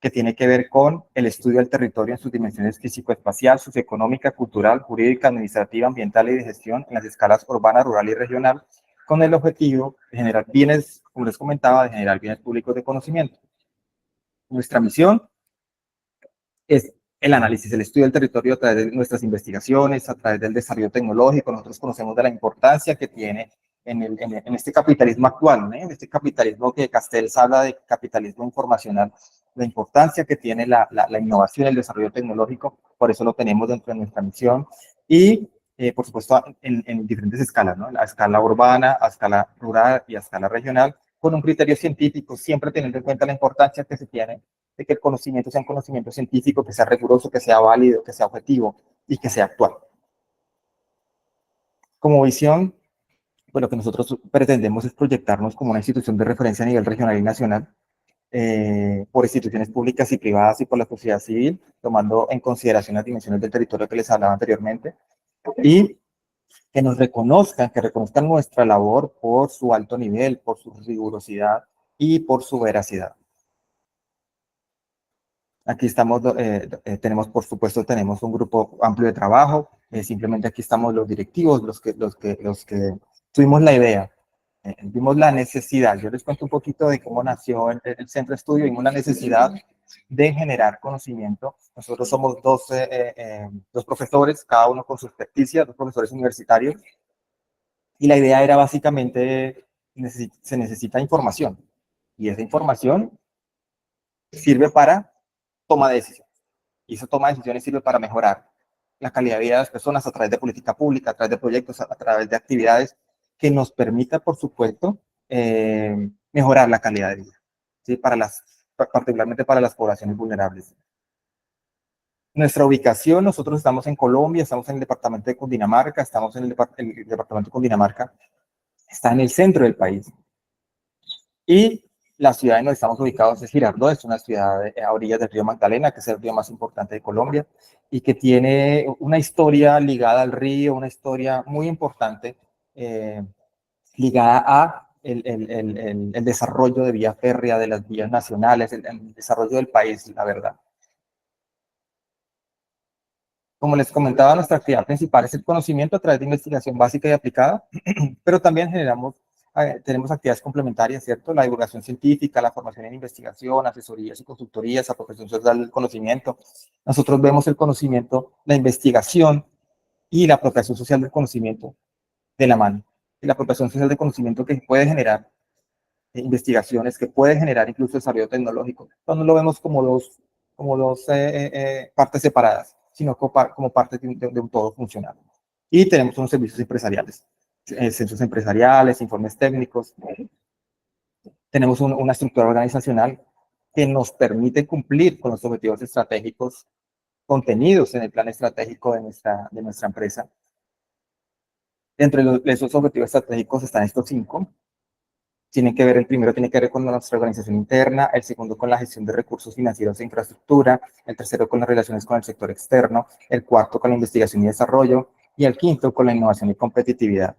que tiene que ver con el estudio del territorio en sus dimensiones físico-espacial, socioeconómica, cultural, jurídica, administrativa, ambiental y de gestión en las escalas urbana, rural y regional, con el objetivo de generar bienes, como les comentaba, de generar bienes públicos de conocimiento. Nuestra misión es el análisis, el estudio del territorio a través de nuestras investigaciones, a través del desarrollo tecnológico. Nosotros conocemos de la importancia que tiene en este capitalismo actual, ¿no? En este capitalismo que Castells habla de capitalismo informacional, la importancia que tiene la innovación y el desarrollo tecnológico. Por eso lo tenemos dentro de nuestra misión. Y, por supuesto, en diferentes escalas, ¿no? A escala urbana, a escala rural y a escala regional, con un criterio científico, siempre teniendo en cuenta la importancia que se tiene de que el conocimiento sea un conocimiento científico, que sea riguroso, que sea válido, que sea objetivo y que sea actual. Como visión, pues lo que nosotros pretendemos es proyectarnos como una institución de referencia a nivel regional y nacional, por instituciones públicas y privadas y por la sociedad civil, tomando en consideración las dimensiones del territorio que les hablaba anteriormente, y que nos reconozcan, que reconozcan nuestra labor por su alto nivel, por su rigurosidad y por su veracidad. Aquí estamos, tenemos, por supuesto, tenemos un grupo amplio de trabajo. Simplemente aquí estamos los directivos, los que tuvimos la idea, vimos la necesidad. Yo les cuento un poquito de cómo nació el centro de estudio. Vimos la necesidad de generar conocimiento. Nosotros somos dos profesores, cada uno con su experticia, dos profesores universitarios. Y la idea era básicamente, se necesita información. Y esa información sirve para toma de decisiones. Y esa toma de decisiones sirve para mejorar la calidad de vida de las personas a través de política pública, a través de proyectos, a través de actividades que nos permita, por supuesto, mejorar la calidad de vida, ¿sí? Particularmente para las poblaciones vulnerables. Nuestra ubicación, nosotros estamos en Colombia, estamos en el departamento de Cundinamarca, estamos en el departamento de Cundinamarca, está en el centro del país. Y la ciudad en donde estamos ubicados es Girardot, es una ciudad a orillas del río Magdalena, que es el río más importante de Colombia, y que tiene una historia ligada al río, una historia muy importante ligada a el desarrollo de vía férrea, de las vías nacionales, el desarrollo del país, la verdad. Como les comentaba, nuestra actividad principal es el conocimiento a través de investigación básica y aplicada, pero también tenemos actividades complementarias, ¿cierto? La divulgación científica, la formación en investigación, asesorías y consultorías, apropiación social del conocimiento. Nosotros vemos el conocimiento, la investigación y la apropiación social del conocimiento de la mano. Y la apropiación social del conocimiento que puede generar investigaciones que pueden generar incluso desarrollo tecnológico. Entonces no lo vemos como dos partes separadas, sino como parte de un todo funcional. Y tenemos unos servicios empresariales, censos empresariales, informes técnicos. Tenemos una estructura organizacional que nos permite cumplir con los objetivos estratégicos contenidos en el plan estratégico de nuestra empresa. Entre esos objetivos estratégicos están estos 5. El primero tiene que ver con nuestra organización interna, el segundo con la gestión de recursos financieros e infraestructura, el tercero con las relaciones con el sector externo, el cuarto con la investigación y desarrollo, y el quinto con la innovación y competitividad.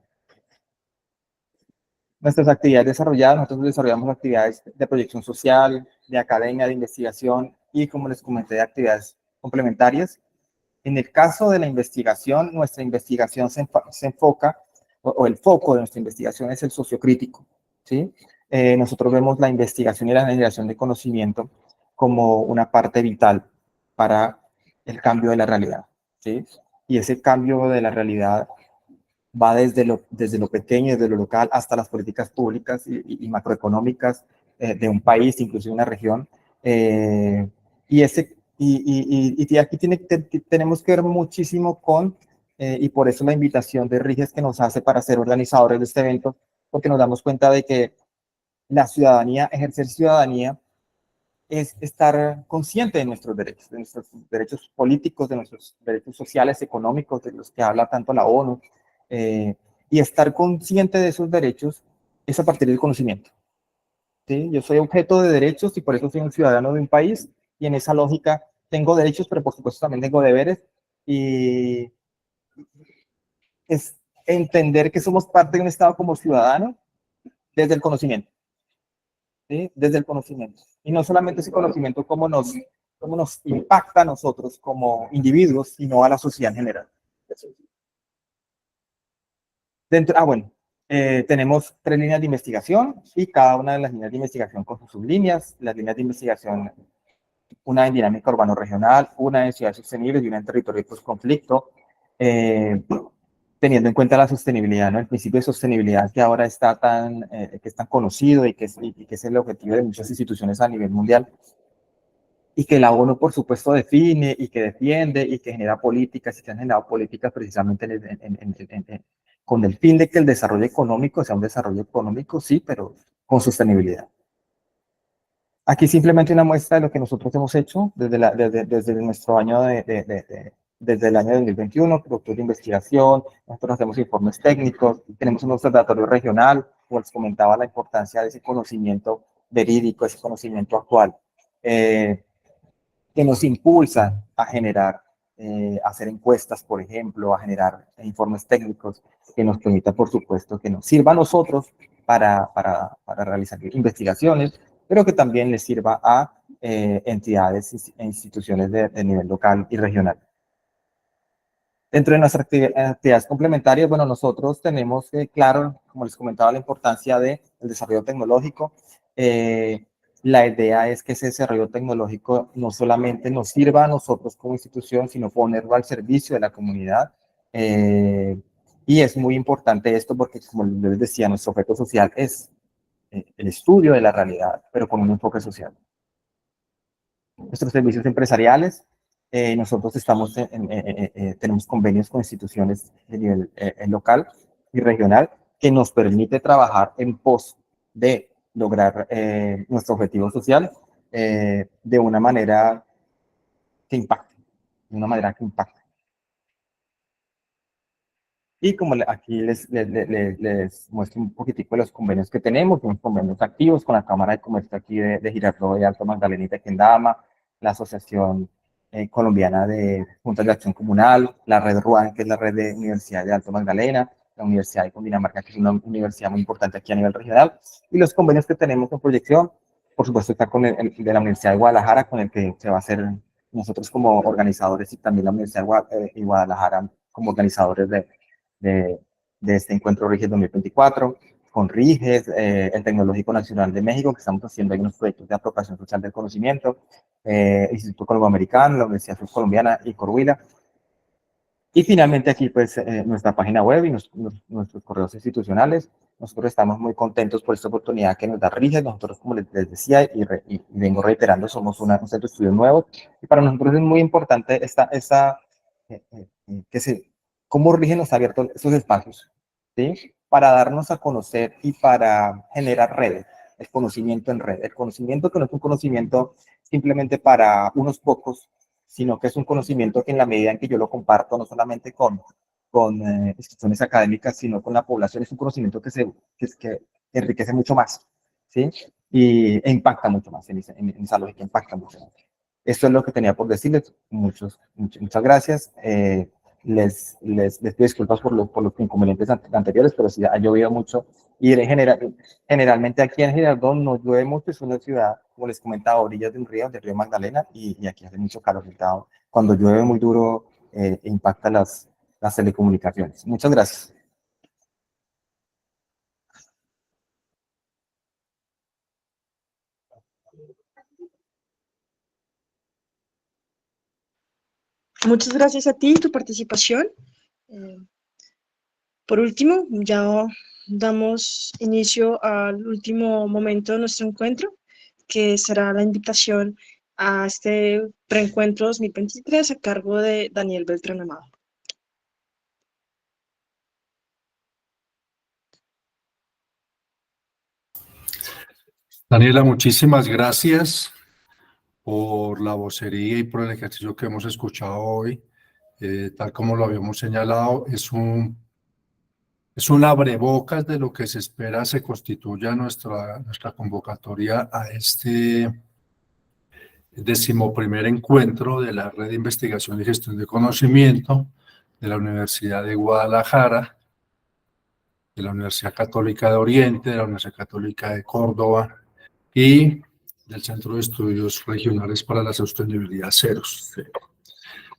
Nuestras actividades desarrolladas, nosotros desarrollamos actividades de proyección social, de academia, de investigación y, como les comenté, de actividades complementarias. En el caso de la investigación, nuestra investigación se enfoca, o el foco de nuestra investigación es el sociocrítico, ¿sí? Nosotros vemos la investigación y la generación de conocimiento como una parte vital para el cambio de la realidad, ¿sí? Y ese cambio de la realidad va desde lo pequeño, desde lo local, hasta las políticas públicas y macroeconómicas de un país, incluso de una región. Y aquí tenemos que ver muchísimo y por eso la invitación de Riges que nos hace para ser organizadores de este evento, porque nos damos cuenta de que la ciudadanía, ejercer ciudadanía, es estar consciente de nuestros derechos políticos, de nuestros derechos sociales, económicos, de los que habla tanto la ONU, y estar consciente de esos derechos es a partir del conocimiento, ¿sí? Yo soy objeto de derechos y por eso soy un ciudadano de un país, y en esa lógica tengo derechos, pero por supuesto también tengo deberes, y es entender que somos parte de un Estado como ciudadano desde el conocimiento, ¿sí? Desde el conocimiento. Y no solamente ese conocimiento cómo nos impacta a nosotros como individuos, sino a la sociedad en general. Tenemos 3 líneas de investigación y cada una de las líneas de investigación con sus sublíneas. Las líneas de investigación, una en dinámica urbano-regional, una en ciudades sostenibles y una en territorio post-conflicto, teniendo en cuenta la sostenibilidad, ¿no? El principio de sostenibilidad que ahora está que es tan conocido y que es el objetivo de muchas instituciones a nivel mundial, y que la ONU, por supuesto, define y que defiende y que genera políticas, y que han generado políticas precisamente con el fin de que el desarrollo económico sea un desarrollo económico, sí, pero con sostenibilidad. Aquí simplemente una muestra de lo que nosotros hemos hecho desde nuestro año desde el año 2021, productos de investigación. Nosotros hacemos informes técnicos, tenemos un observatorio regional, como les comentaba, la importancia de ese conocimiento verídico, ese conocimiento actual, que nos impulsa a generar, a hacer encuestas, por ejemplo, a generar informes técnicos que nos permita, por supuesto, que nos sirva a nosotros para realizar investigaciones, pero que también les sirva a entidades e instituciones de nivel local y regional. Dentro de nuestras actividades complementarias, bueno, nosotros tenemos claro, como les comentaba, la importancia del desarrollo tecnológico. La idea es que ese desarrollo tecnológico no solamente nos sirva a nosotros como institución, sino ponerlo al servicio de la comunidad. Y es muy importante esto porque, como les decía, nuestro objeto social es el estudio de la realidad, pero con un enfoque social. Nuestros servicios empresariales, nosotros tenemos convenios con instituciones de nivel local y regional que nos permite trabajar en pos de lograr nuestro objetivo social de una manera que impacte, Y como aquí les muestro un poquitico de los convenios que tenemos convenios activos con la Cámara de Comercio aquí de Girardot de Alto Magdalena y Tequendama, la Asociación Colombiana de Juntas de Acción Comunal, la Red RUAN, que es la red de Universidades de Alto Magdalena, la Universidad de Cundinamarca, que es una universidad muy importante aquí a nivel regional, y los convenios que tenemos en proyección, por supuesto, está con el de la Universidad de Guadalajara, con el que se va a hacer nosotros como organizadores, y también la Universidad de Guadalajara como organizadores de este encuentro Riges 2024, con Riges, el Tecnológico Nacional de México, que estamos haciendo ahí unos proyectos de apropiación social del conocimiento, Instituto Colomboamericano, la Universidad Subcolombiana y Coahuila. Y finalmente aquí, pues, nuestra página web y nuestros correos institucionales, nosotros estamos muy contentos por esta oportunidad que nos da RIGES. Nosotros, como les decía y vengo reiterando, somos un centro de estudios nuevo, y para nosotros es muy importante cómo RIGES nos ha abierto estos espacios, ¿sí? Para darnos a conocer y para generar redes, el conocimiento en red, el conocimiento que no es un conocimiento simplemente para unos pocos, sino que es un conocimiento que en la medida en que yo lo comparto, no solamente con instituciones académicas, sino con la población, es un conocimiento que enriquece mucho más, ¿sí? E impacta mucho más, en esa lógica impacta mucho más. Esto es lo que tenía por decirles. Muchas gracias. Les pido disculpas por los inconvenientes anteriores, pero sí ha llovido mucho. Y generalmente aquí en Girardot no llueve mucho, es una ciudad, como les comentaba, a orillas del río Magdalena, y aquí hace mucho calor. Cuando llueve muy duro, impacta las telecomunicaciones. Muchas gracias. Muchas gracias a ti y tu participación. Por último, ya damos inicio al último momento de nuestro encuentro, que será la invitación a este preencuentro 2023 a cargo de Daniel Beltrán Amado. Daniela, muchísimas gracias por la vocería y por el ejercicio que hemos escuchado hoy. Tal como lo habíamos señalado, es un abrebocas de lo que se espera se constituya nuestra convocatoria a este 11º encuentro de la Red de Investigación y Gestión de Conocimiento de la Universidad de Guadalajara, de la Universidad Católica de Oriente, de la Universidad Católica de Córdoba y del Centro de Estudios Regionales para la Sostenibilidad CEROS.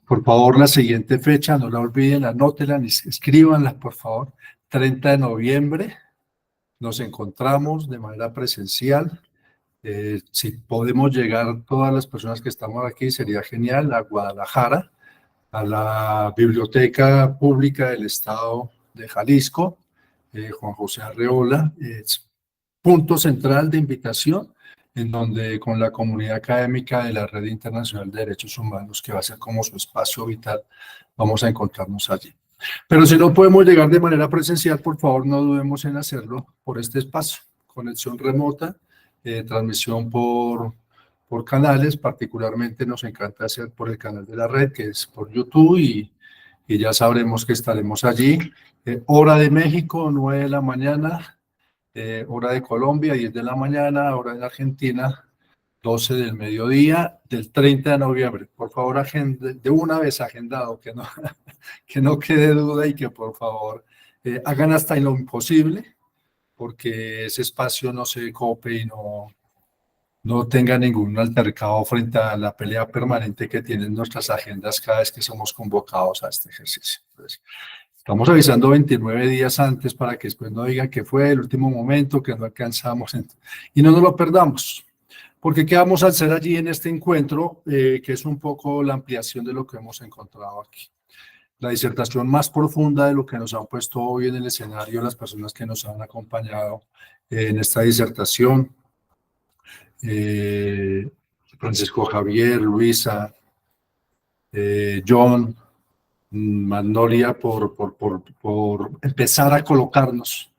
Por favor, la siguiente fecha, no la olviden, anótenla, escríbanla, por favor. 30 de noviembre, nos encontramos de manera presencial. Si podemos llegar todas las personas que estamos aquí, sería genial, a Guadalajara, a la Biblioteca Pública del Estado de Jalisco, Juan José Arreola, punto central de invitación, en donde con la comunidad académica de la Red Internacional de Derechos Humanos, que va a ser como su espacio vital, vamos a encontrarnos allí. Pero si no podemos llegar de manera presencial, por favor no dudemos en hacerlo por este espacio, conexión remota, transmisión por canales, particularmente nos encanta hacer por el canal de la red, que es por YouTube, y ya sabremos que estaremos allí. Hora de México, 9 de la mañana, hora de Colombia, 10 de la mañana, hora de Argentina, 12 del mediodía, del 30 de noviembre. Por favor, de una vez agendado, que no quede duda, y que por favor hagan hasta lo imposible, porque ese espacio no se cope y no tenga ningún altercado frente a la pelea permanente que tienen nuestras agendas cada vez que somos convocados a este ejercicio. Entonces, estamos avisando 29 días antes para que después no digan que fue el último momento, que no alcanzamos, y no nos lo perdamos, porque ¿qué vamos a hacer allí en este encuentro? Que es un poco la ampliación de lo que hemos encontrado aquí. La disertación más profunda de lo que nos han puesto hoy en el escenario las personas que nos han acompañado en esta disertación. Francisco Javier, Luisa, John, Magnolia, por empezar a colocarnos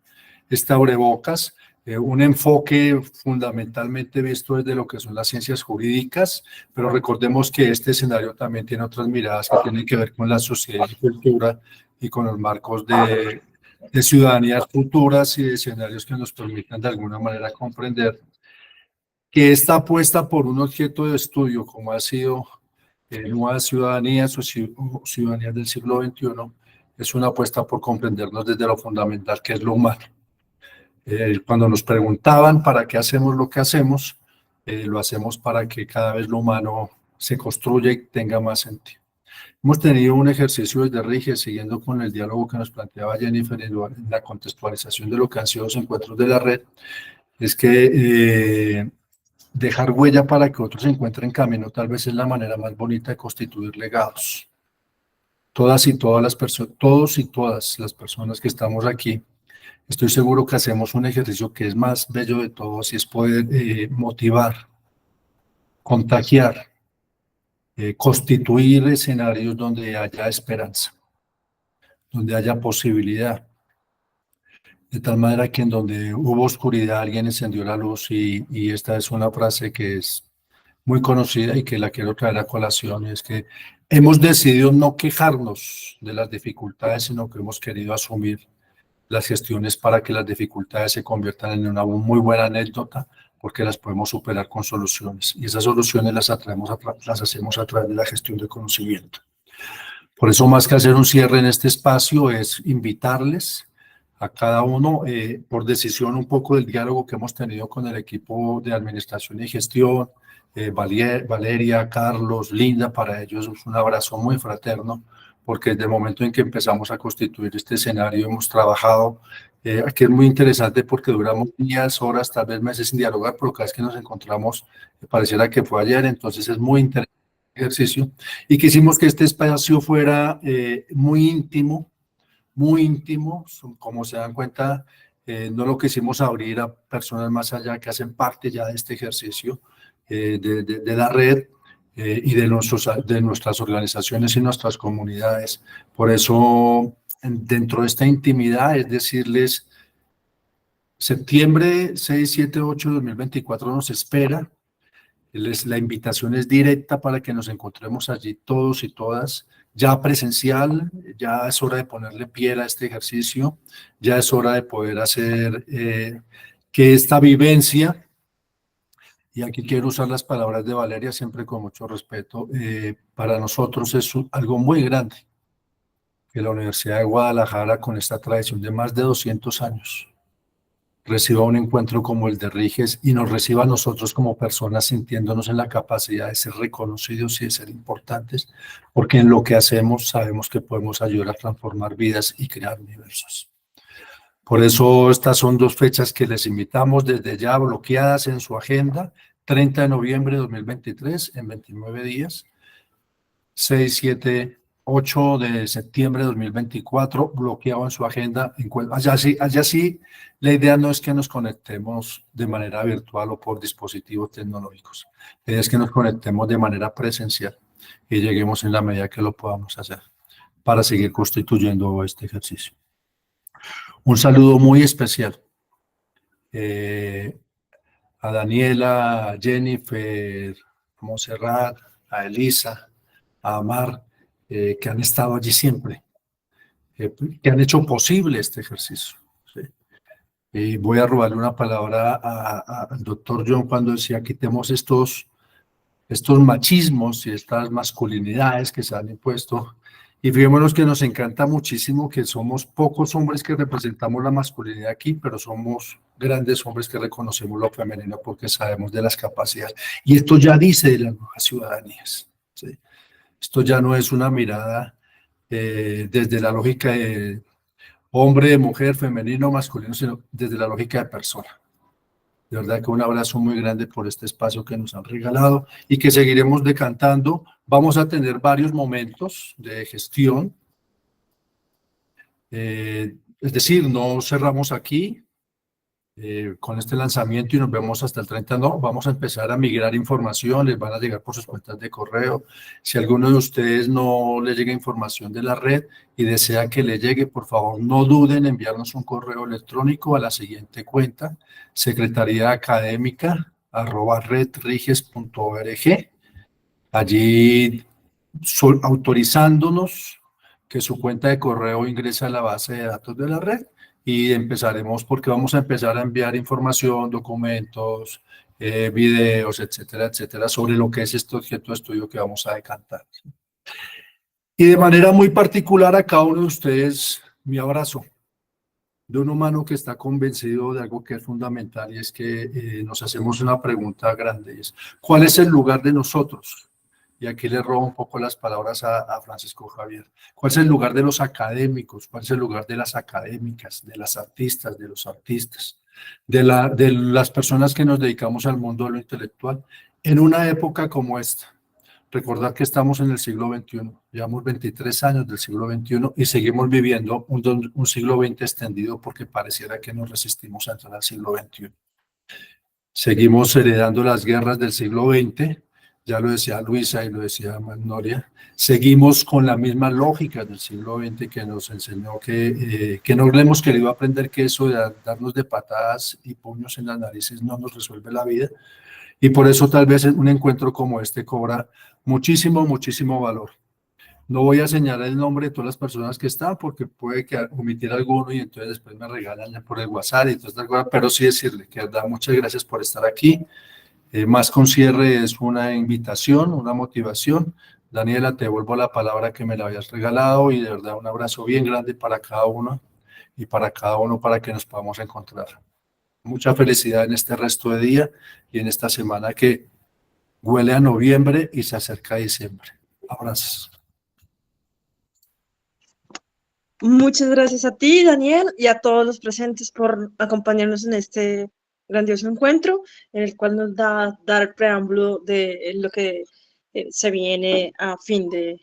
este abrebocas, un enfoque fundamentalmente visto desde lo que son las ciencias jurídicas, pero recordemos que este escenario también tiene otras miradas que tienen que ver con la sociedad y cultura y con los marcos de ciudadanías futuras y de escenarios que nos permitan de alguna manera comprender que esta apuesta por un objeto de estudio como ha sido nuevas ciudadanías o ciudadanías del siglo XXI es una apuesta por comprendernos desde lo fundamental que es lo humano. Cuando nos preguntaban para qué hacemos lo que hacemos, lo hacemos para que cada vez lo humano se construya y tenga más sentido. Hemos tenido un ejercicio desde RIGES, siguiendo con el diálogo que nos planteaba Jennifer en la contextualización de lo que han sido los encuentros de la red, es que dejar huella para que otros se encuentren camino tal vez es la manera más bonita de constituir legados. Todos y todas las personas que estamos aquí Estoy seguro que hacemos un ejercicio que es más bello de todos y es poder motivar, contagiar, constituir escenarios donde haya esperanza, donde haya posibilidad. De tal manera que en donde hubo oscuridad alguien encendió la luz y esta es una frase que es muy conocida y que la quiero traer a colación, y es que hemos decidido no quejarnos de las dificultades, sino que hemos querido asumir las gestiones para que las dificultades se conviertan en una muy buena anécdota, porque las podemos superar con soluciones. Y esas soluciones las hacemos a través de la gestión del conocimiento. Por eso, más que hacer un cierre en este espacio, es invitarles a cada uno, por decisión un poco del diálogo que hemos tenido con el equipo de administración y gestión, Valeria, Carlos, Linda, para ellos es un abrazo muy fraterno, porque desde el momento en que empezamos a constituir este escenario hemos trabajado, aquí es muy interesante porque duramos días, horas, tal vez meses sin dialogar, pero cada vez que nos encontramos pareciera que fue ayer, entonces es muy interesante el ejercicio, y quisimos que este espacio fuera muy íntimo, como se dan cuenta, no lo quisimos abrir a personas más allá que hacen parte ya de este ejercicio de la red y de nuestras organizaciones y nuestras comunidades. Por eso, dentro de esta intimidad, es decirles, septiembre 6, 7, 8 de 2024 nos espera. La invitación es directa para que nos encontremos allí todos y todas, ya presencial. Ya es hora de ponerle piel a este ejercicio, ya es hora de poder hacer que esta vivencia, y aquí quiero usar las palabras de Valeria siempre con mucho respeto, para nosotros es algo muy grande que la Universidad de Guadalajara, con esta tradición de más de 200 años, reciba un encuentro como el de Riges y nos reciba a nosotros como personas sintiéndonos en la capacidad de ser reconocidos y de ser importantes, porque en lo que hacemos sabemos que podemos ayudar a transformar vidas y crear universos. Por eso estas son dos fechas que les invitamos desde ya bloqueadas en su agenda: 30 de noviembre de 2023, en 29 días, 6, 7, 8 de septiembre de 2024, bloqueado en su agenda. Allá sí, la idea no es que nos conectemos de manera virtual o por dispositivos tecnológicos. La idea es que nos conectemos de manera presencial y lleguemos en la medida que lo podamos hacer para seguir constituyendo este ejercicio. Un saludo muy especial a Daniela, a Jennifer, a Montserrat, a Elisa, a Amar, que han estado allí siempre, que han hecho posible este ejercicio. ¿Sí? Y voy a robarle una palabra al doctor John cuando decía: quitemos estos machismos y estas masculinidades que se han impuesto, y fijémonos que nos encanta muchísimo que somos pocos hombres que representamos la masculinidad aquí, pero somos grandes hombres que reconocemos lo femenino porque sabemos de las capacidades. Y esto ya dice de las nuevas ciudadanías. ¿Sí? Esto ya no es una mirada desde la lógica de hombre, de mujer, femenino, masculino, sino desde la lógica de persona. De verdad que un abrazo muy grande por este espacio que nos han regalado y que seguiremos decantando. Vamos a tener varios momentos de gestión. Es decir, no cerramos aquí con este lanzamiento y nos vemos hasta el 30, no, vamos a empezar a migrar información, les van a llegar por sus cuentas de correo. Si a alguno de ustedes no le llega información de la red y desea que le llegue, por favor no duden en enviarnos un correo electrónico a la siguiente cuenta: secretariaacadémica@redriges.org, allí autorizándonos que su cuenta de correo ingrese a la base de datos de la red. Y empezaremos, porque vamos a empezar a enviar información, documentos, videos, etcétera, etcétera, sobre lo que es este objeto de estudio que vamos a decantar. Y de manera muy particular a cada uno de ustedes, mi abrazo de un humano que está convencido de algo que es fundamental, y es que nos hacemos una pregunta grande, y es: ¿cuál es el lugar de nosotros? Y aquí le robo un poco las palabras a Francisco Javier. ¿Cuál es el lugar de los académicos? ¿Cuál es el lugar de las académicas, de las artistas, de los artistas, de las personas que nos dedicamos al mundo de lo intelectual en una época como esta, recordar que estamos en el siglo XXI, llevamos 23 años del siglo XXI y seguimos viviendo un siglo XX extendido porque pareciera que nos resistimos a entrar al siglo XXI. Seguimos heredando las guerras del siglo XX, ya lo decía Luisa y lo decía Magnolia, seguimos con la misma lógica del siglo XX que nos enseñó que no hemos querido aprender que eso de darnos de patadas y puños en las narices no nos resuelve la vida. Y por eso tal vez un encuentro como este cobra muchísimo valor. No voy a señalar el nombre de todas las personas que están porque puede que omitir alguno y entonces después me regalan por el WhatsApp y todas estas cosas, pero sí decirle que verdad, muchas gracias por estar aquí. Más con cierre es una invitación, una motivación. Daniela, te devuelvo la palabra que me la habías regalado y de verdad un abrazo bien grande para cada uno y para cada uno para que nos podamos encontrar. Mucha felicidad en este resto de día y en esta semana que huele a noviembre y se acerca a diciembre. Abrazos. Muchas gracias a ti, Daniel, y a todos los presentes por acompañarnos en este grandioso encuentro, en el cual nos da el preámbulo de lo que se viene a fin de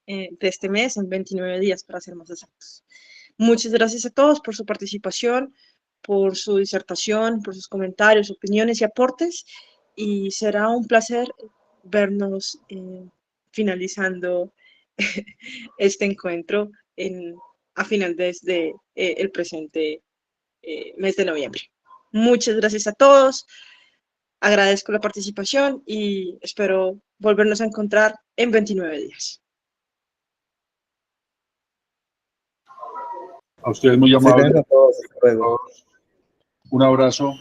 este mes, en 29 días, para ser más exactos. Muchas gracias a todos por su participación, por su disertación, por sus comentarios, opiniones y aportes, y será un placer vernos finalizando este encuentro a final de el presente mes de noviembre. Muchas gracias a todos, agradezco la participación y espero volvernos a encontrar en 29 días. A ustedes muy amables. Gracias a todos. Hasta luego. Un abrazo.